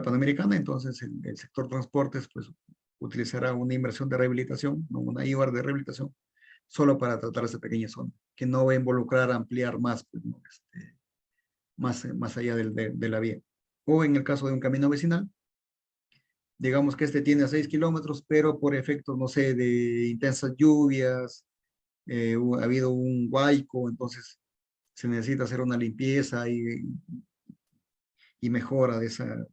Panamericana. Entonces el sector transportes pues utilizará una inversión de rehabilitación, ¿no? Una IOAR de rehabilitación, solo para tratar esa pequeña zona, que no va a involucrar ampliar más, pues, ¿no? Más allá de la vía. O en el caso de un camino vecinal, digamos que este tiene 6 kilómetros, pero por efectos, no sé, de intensas lluvias, ha habido un huaico, entonces se necesita hacer una limpieza y mejora de esa,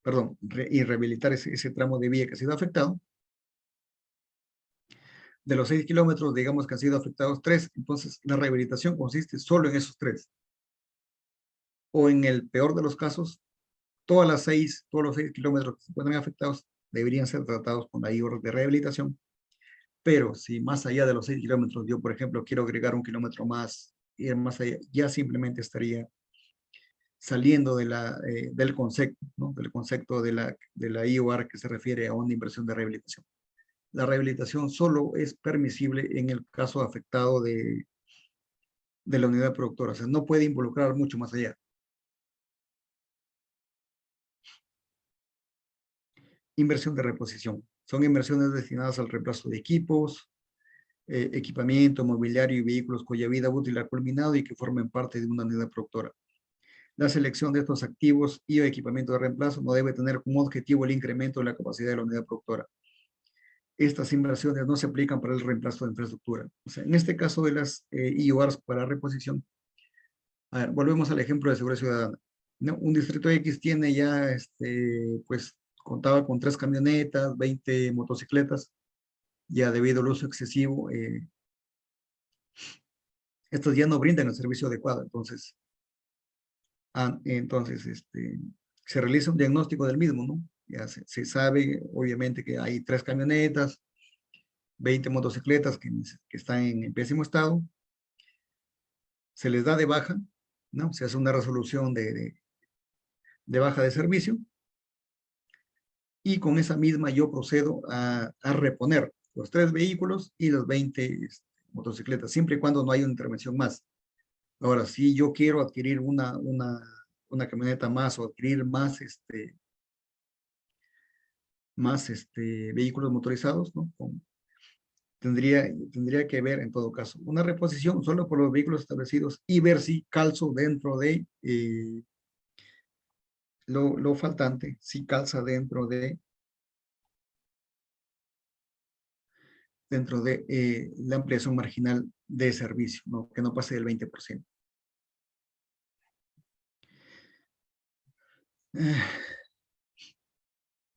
perdón, y rehabilitar ese tramo de vía que ha sido afectado. De los 6 kilómetros, digamos que han sido afectados 3, entonces la rehabilitación consiste solo en esos 3. O en el peor de los casos, todos los 6 kilómetros que se encuentran afectados deberían ser tratados con la IOR de rehabilitación. Pero si más allá de los 6 kilómetros, yo, por ejemplo, quiero agregar un kilómetro más, ir más allá, ya simplemente estaría saliendo del concepto, ¿no? Del concepto de la IOR que se refiere a una inversión de rehabilitación. La rehabilitación solo es permisible en el caso afectado de la unidad productora, o sea, no puede involucrar mucho más allá. Inversión de reposición. Son inversiones destinadas al reemplazo de equipos, equipamiento, mobiliario y vehículos cuya vida útil ha culminado y que formen parte de una unidad productora. La selección de estos activos y equipamiento de reemplazo no debe tener como objetivo el incremento de la capacidad de la unidad productora. Estas inversiones no se aplican para el reemplazo de infraestructura. O sea, en este caso de las IORs para reposición, a ver, volvemos al ejemplo de seguridad ciudadana, ¿no? Un distrito X tiene ya, pues, contaba con 3 camionetas, 20 motocicletas, ya debido al uso excesivo, estos ya no brindan el servicio adecuado. Entonces, se realiza un diagnóstico del mismo, ¿no? Ya se sabe, obviamente, que hay 3 camionetas, 20 motocicletas que están en pésimo estado, se les da de baja, ¿no? Se hace una resolución de baja de servicio, y con esa misma yo procedo a reponer los 3 vehículos y las 20 motocicletas, siempre y cuando no haya una intervención más. Ahora, si yo quiero adquirir una camioneta más o adquirir más más vehículos motorizados, ¿no? Tendría que ver en todo caso una reposición solo por los vehículos establecidos y ver si calzo dentro de lo faltante, si calza dentro de la ampliación marginal de servicio, ¿no? Que no pase del 20%.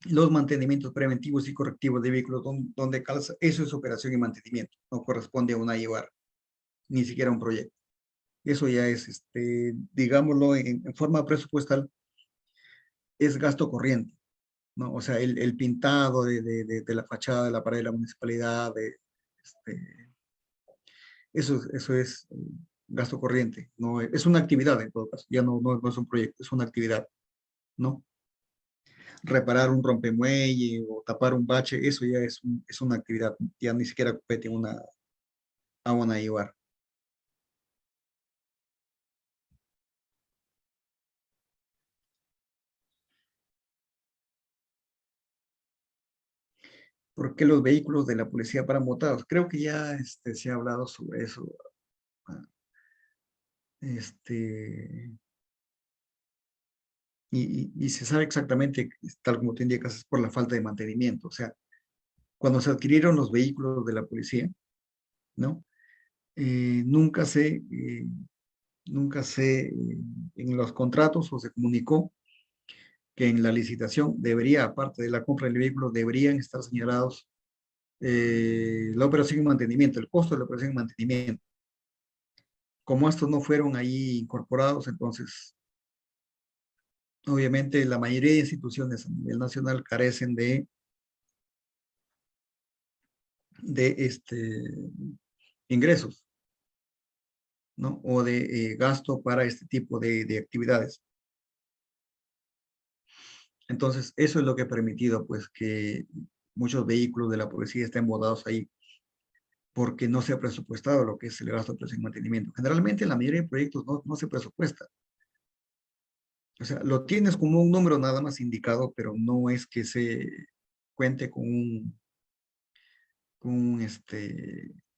Los mantenimientos preventivos y correctivos de vehículos donde calza, eso es operación y mantenimiento, no corresponde a una IOR, ni siquiera a un proyecto. Eso ya es, digámoslo en forma presupuestal, es gasto corriente, ¿no? O sea, el pintado de la fachada de la pared de la municipalidad, eso es gasto corriente, no es una actividad en todo caso, ya no es un proyecto, es una actividad, ¿no? Reparar un rompemuelle o tapar un bache, eso ya es una actividad, ya ni siquiera compete a una IOR. ¿Por qué los vehículos de la policía paramotados? Creo que ya se ha hablado sobre eso. Y se sabe exactamente, tal como te indicas, es por la falta de mantenimiento. O sea, cuando se adquirieron los vehículos de la policía, ¿no? Nunca se en los contratos o se comunicó que en la licitación debería, aparte de la compra del vehículo, deberían estar señalados la operación y mantenimiento, el costo de la operación y mantenimiento. Como estos no fueron ahí incorporados, entonces, obviamente, la mayoría de instituciones a nivel nacional carecen de ingresos, ¿no? O de gasto para este tipo de actividades. Entonces, eso es lo que ha permitido, pues, que muchos vehículos de la policía estén bodados ahí, porque no se ha presupuestado lo que es el gasto de mantenimiento. Generalmente, en la mayoría de proyectos no se presupuesta. O sea, lo tienes como un número nada más indicado, pero no es que se cuente con un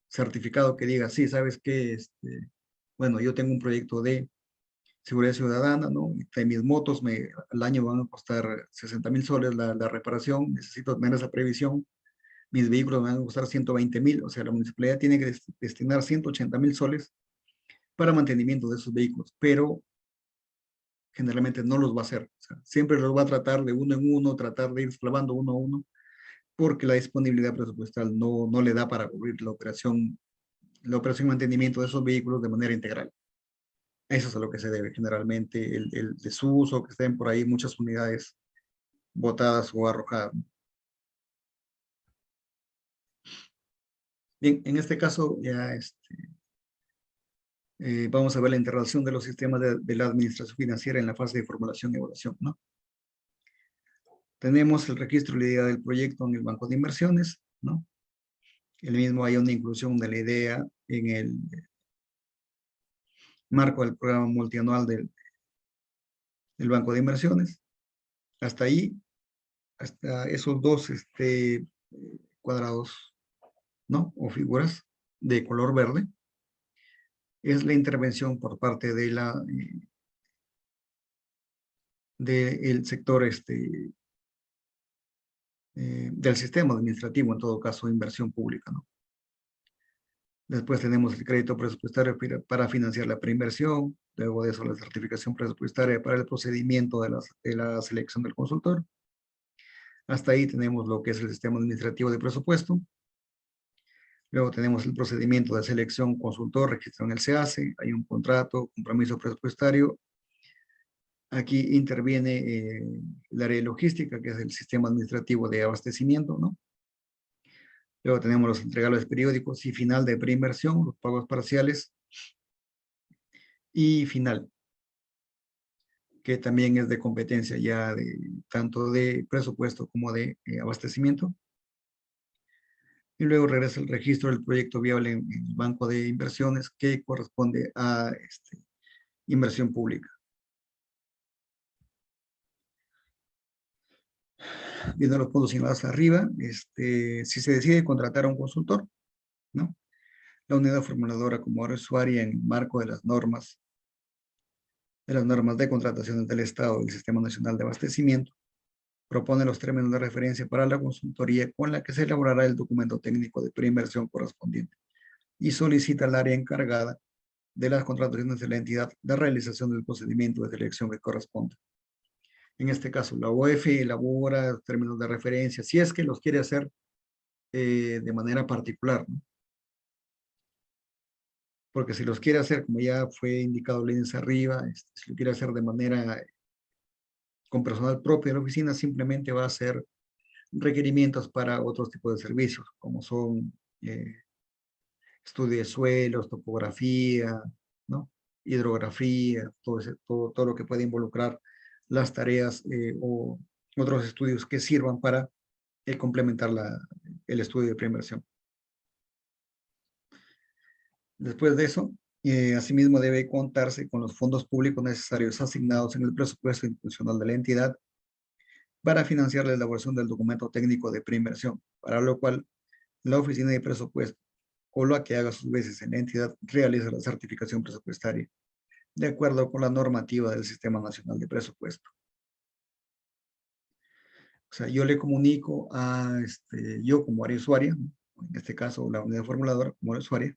certificado que diga, sí, ¿sabes qué? Bueno, yo tengo un proyecto de seguridad ciudadana, ¿no? De mis motos al año van a costar 60,000 soles la reparación, necesito tener esa previsión. Mis vehículos me van a costar 120,000, o sea, la municipalidad tiene que destinar 180,000 soles para mantenimiento de esos vehículos, pero generalmente no los va a hacer. O sea, siempre los va a tratar de uno en uno, tratar de ir clavando uno a uno, porque la disponibilidad presupuestal no le da para cubrir la operación y mantenimiento de esos vehículos de manera integral. Eso es a lo que se debe generalmente, el desuso, que estén por ahí muchas unidades botadas o arrojadas. Bien, en este caso ya vamos a ver la integración de los sistemas de la administración financiera en la fase de formulación y evaluación, ¿no? Tenemos el registro de la idea del proyecto en el banco de inversiones, ¿no? El mismo hay una inclusión de la idea en el marco del programa multianual del banco de inversiones. Hasta ahí, hasta esos dos cuadrados, ¿no? O figuras de color verde, es la intervención por parte de del sector del sistema administrativo, en todo caso, inversión pública, ¿no? Después tenemos el crédito presupuestario para financiar la preinversión, luego de eso la certificación presupuestaria para el procedimiento de la selección del consultor. Hasta ahí tenemos lo que es el sistema administrativo de presupuesto. Luego tenemos el procedimiento de selección consultor, registro en el SEACE, hay un contrato, compromiso presupuestario. Aquí interviene el área de logística, que es el sistema administrativo de abastecimiento, ¿no? Luego tenemos los entregables periódicos y final de preinversión, los pagos parciales y final, que también es de competencia ya tanto de presupuesto como de abastecimiento. Y luego regresa el registro del proyecto viable en el banco de inversiones que corresponde a inversión pública. viendo los puntos señalados arriba, si se decide contratar a un consultor, ¿no? La unidad formuladora como usuaria en el marco de las normas de contratación del Estado y del Sistema Nacional de Abastecimiento, propone los términos de referencia para la consultoría con la que se elaborará el documento técnico de preinversión correspondiente y solicita al área encargada de las contrataciones de la entidad de realización del procedimiento de selección que corresponde. En este caso, la OEF elabora los términos de referencia, si es que los quiere hacer de manera particular, ¿no? Porque si los quiere hacer, como ya fue indicado líneas arriba, si lo quiere hacer de manera con personal propio de la oficina, simplemente va a hacer requerimientos para otros tipos de servicios, como son estudio de suelos, topografía, ¿no? Hidrografía, todo lo que puede involucrar las tareas o otros estudios que sirvan para complementar el estudio de preinversión. Después de eso, asimismo debe contarse con los fondos públicos necesarios asignados en el presupuesto institucional de la entidad para financiar la elaboración del documento técnico de preinversión, para lo cual la oficina de presupuesto o la que haga sus veces en la entidad realiza la certificación presupuestaria de acuerdo con la normativa del Sistema Nacional de Presupuesto. O sea, yo le comunico a, yo como área usuaria, en este caso la unidad formuladora como área usuaria,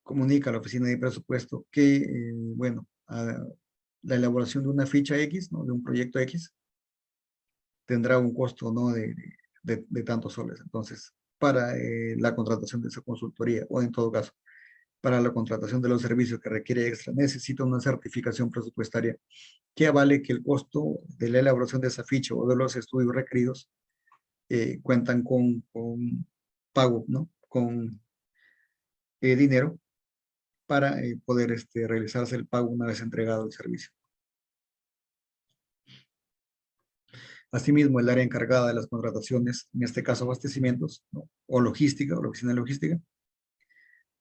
comunica a la oficina de presupuesto que, bueno, la elaboración de una ficha X, ¿no? De un proyecto X, tendrá un costo, ¿no? De tantos soles. Entonces, para la contratación de esa consultoría, o en todo caso, para la contratación de los servicios que requiere extra, necesita una certificación presupuestaria que avale que el costo de la elaboración de esa ficha o de los estudios requeridos cuentan con pago, ¿no? Con dinero para poder realizarse el pago una vez entregado el servicio. Asimismo, el área encargada de las contrataciones, en este caso abastecimientos, ¿no? O logística, o la oficina de logística,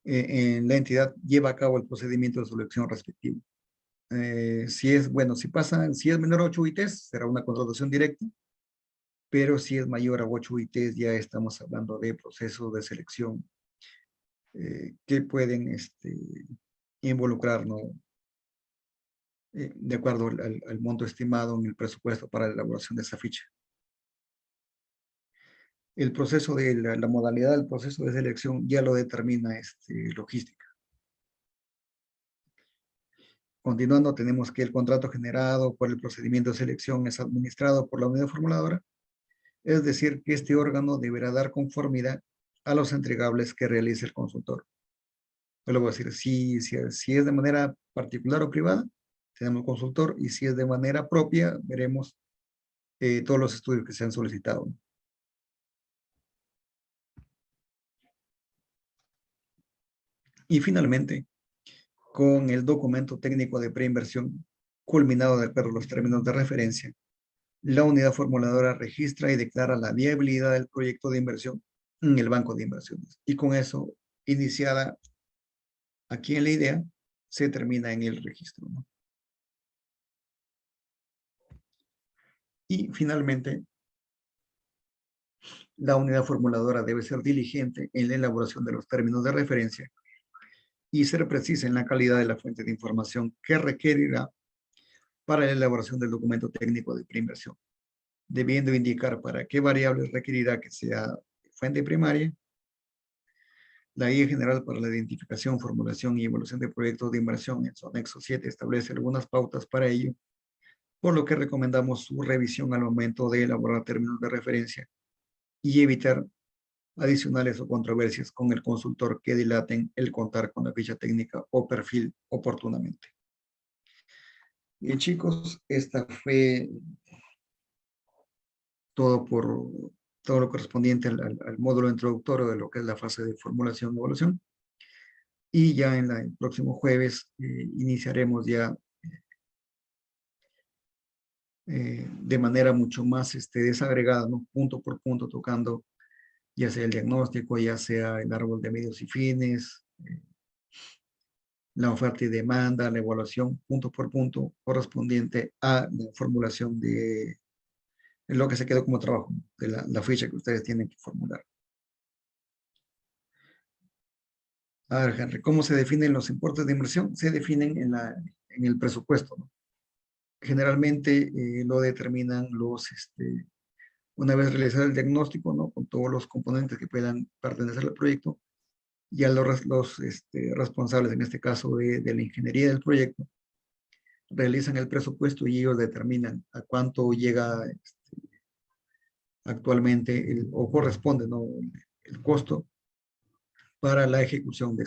en la entidad lleva a cabo el procedimiento de selección respectivo. Si es menor a 8 UITs, será una contratación directa, pero si es mayor a 8 UITs, ya estamos hablando de procesos de selección que pueden involucrar, ¿no? De acuerdo al monto estimado en el presupuesto para la elaboración de esa ficha. El proceso de la modalidad del proceso de selección ya lo determina logística. Continuando, tenemos que el contrato generado por el procedimiento de selección es administrado por la unidad formuladora, es decir, que este órgano deberá dar conformidad a los entregables que realice el consultor. Yo le voy a decir, si es de manera particular o privada, tenemos consultor, y si es de manera propia, veremos todos los estudios que se han solicitado. Y finalmente, con el documento técnico de preinversión culminado de acuerdo a los términos de referencia, la unidad formuladora registra y declara la viabilidad del proyecto de inversión en el banco de inversiones. Y con eso, iniciada aquí en la idea, se termina en el registro, ¿no? Y finalmente, la unidad formuladora debe ser diligente en la elaboración de los términos de referencia y ser precisa en la calidad de la fuente de información que requerirá para la elaboración del documento técnico de preinversión, debiendo indicar para qué variables requerirá que sea fuente primaria. La Guía General para la Identificación, Formulación y Evaluación de Proyectos de Inversión en su anexo 7 establece algunas pautas para ello, por lo que recomendamos su revisión al momento de elaborar términos de referencia y evitar adicionales o controversias con el consultor que dilaten el contar con la ficha técnica o perfil oportunamente. Bien, chicos, esta fue todo lo correspondiente al módulo introductorio de lo que es la fase de formulación y evaluación. Y ya en el próximo jueves iniciaremos ya de manera mucho más desagregada, ¿no? Punto por punto, tocando ya sea el diagnóstico, ya sea el árbol de medios y fines, la oferta y demanda, la evaluación punto por punto correspondiente a la formulación de Es lo que se quedó como trabajo de la ficha que ustedes tienen que formular. A ver, Henry, ¿cómo se definen los importes de inversión? Se definen en el presupuesto, ¿no? Generalmente lo determinan una vez realizado el diagnóstico, ¿no? Con todos los componentes que puedan pertenecer al proyecto, ya los responsables, en este caso de la ingeniería del proyecto, realizan el presupuesto y ellos determinan a cuánto llega actualmente o corresponde, ¿no? El costo para la ejecución de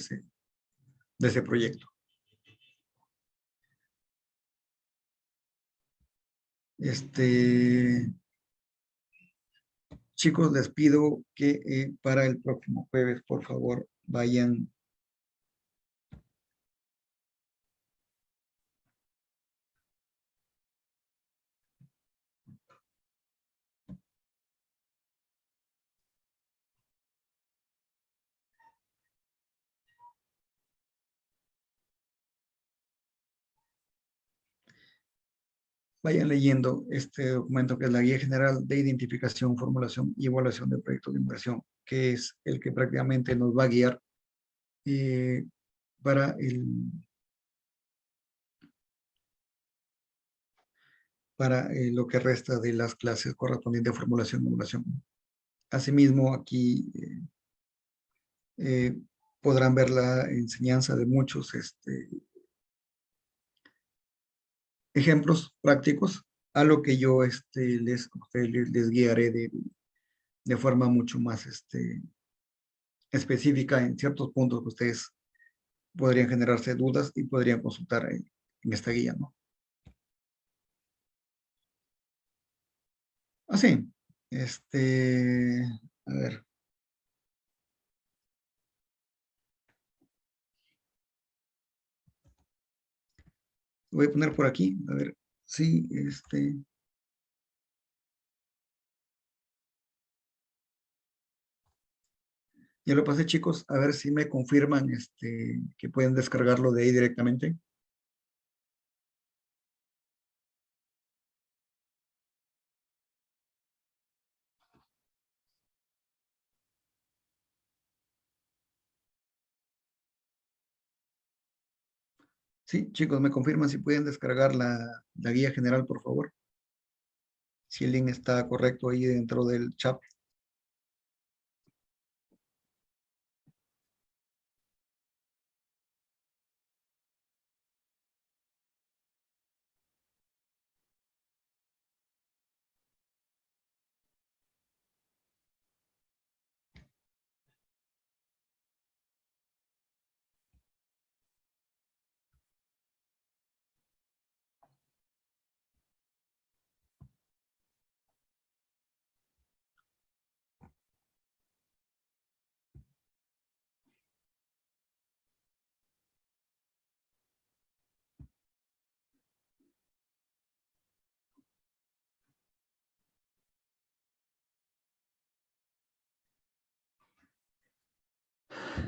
ese proyecto. Chicos, les pido que para el próximo jueves, por favor, vayan leyendo este documento que es la Guía General de Identificación, Formulación y Evaluación de Proyectos de Inversión, que es el que prácticamente nos va a guiar para lo que resta de las clases correspondientes a formulación y evaluación. Asimismo, aquí podrán ver la enseñanza de muchos ejemplos prácticos a lo que yo les guiaré de forma mucho más específica en ciertos puntos que ustedes podrían generarse dudas y podrían consultar en esta guía, ¿no? Así, a ver. Voy a poner por aquí, a ver, sí, ya lo pasé, chicos, a ver si me confirman que pueden descargarlo de ahí directamente. Sí, chicos, me confirman si pueden descargar la guía general, por favor. Si el link está correcto ahí dentro del chat.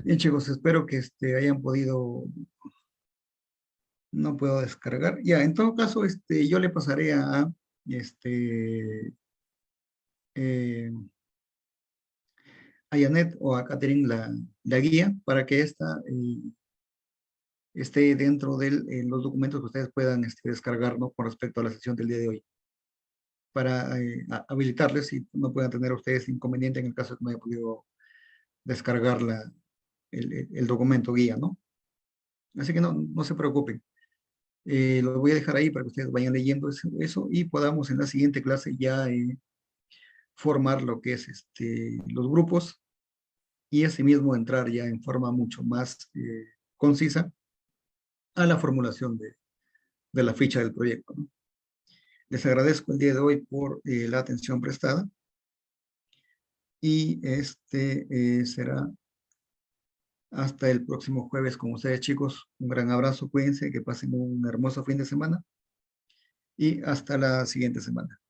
Bien, chicos, espero que hayan podido. No puedo descargar. Ya, en todo caso, yo le pasaré eh, a Janet o a Catherine la guía para que esta esté dentro de los documentos que ustedes puedan descargar, ¿no? Con respecto a la sesión del día de hoy. Para habilitarles y no puedan tener ustedes inconveniente en el caso de que no haya podido descargar el documento guía, ¿no? Así que no se preocupen. Lo voy a dejar ahí para que ustedes vayan leyendo eso y podamos en la siguiente clase ya formar lo que es los grupos y asimismo entrar ya en forma mucho más concisa a la formulación de la ficha del proyecto, ¿no? Les agradezco el día de hoy por la atención prestada y será hasta el próximo jueves con ustedes, chicos. Un gran abrazo, cuídense, que pasen un hermoso fin de semana y hasta la siguiente semana.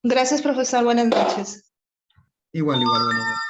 Gracias, profesor. Buenas noches. Igual, buenas noches.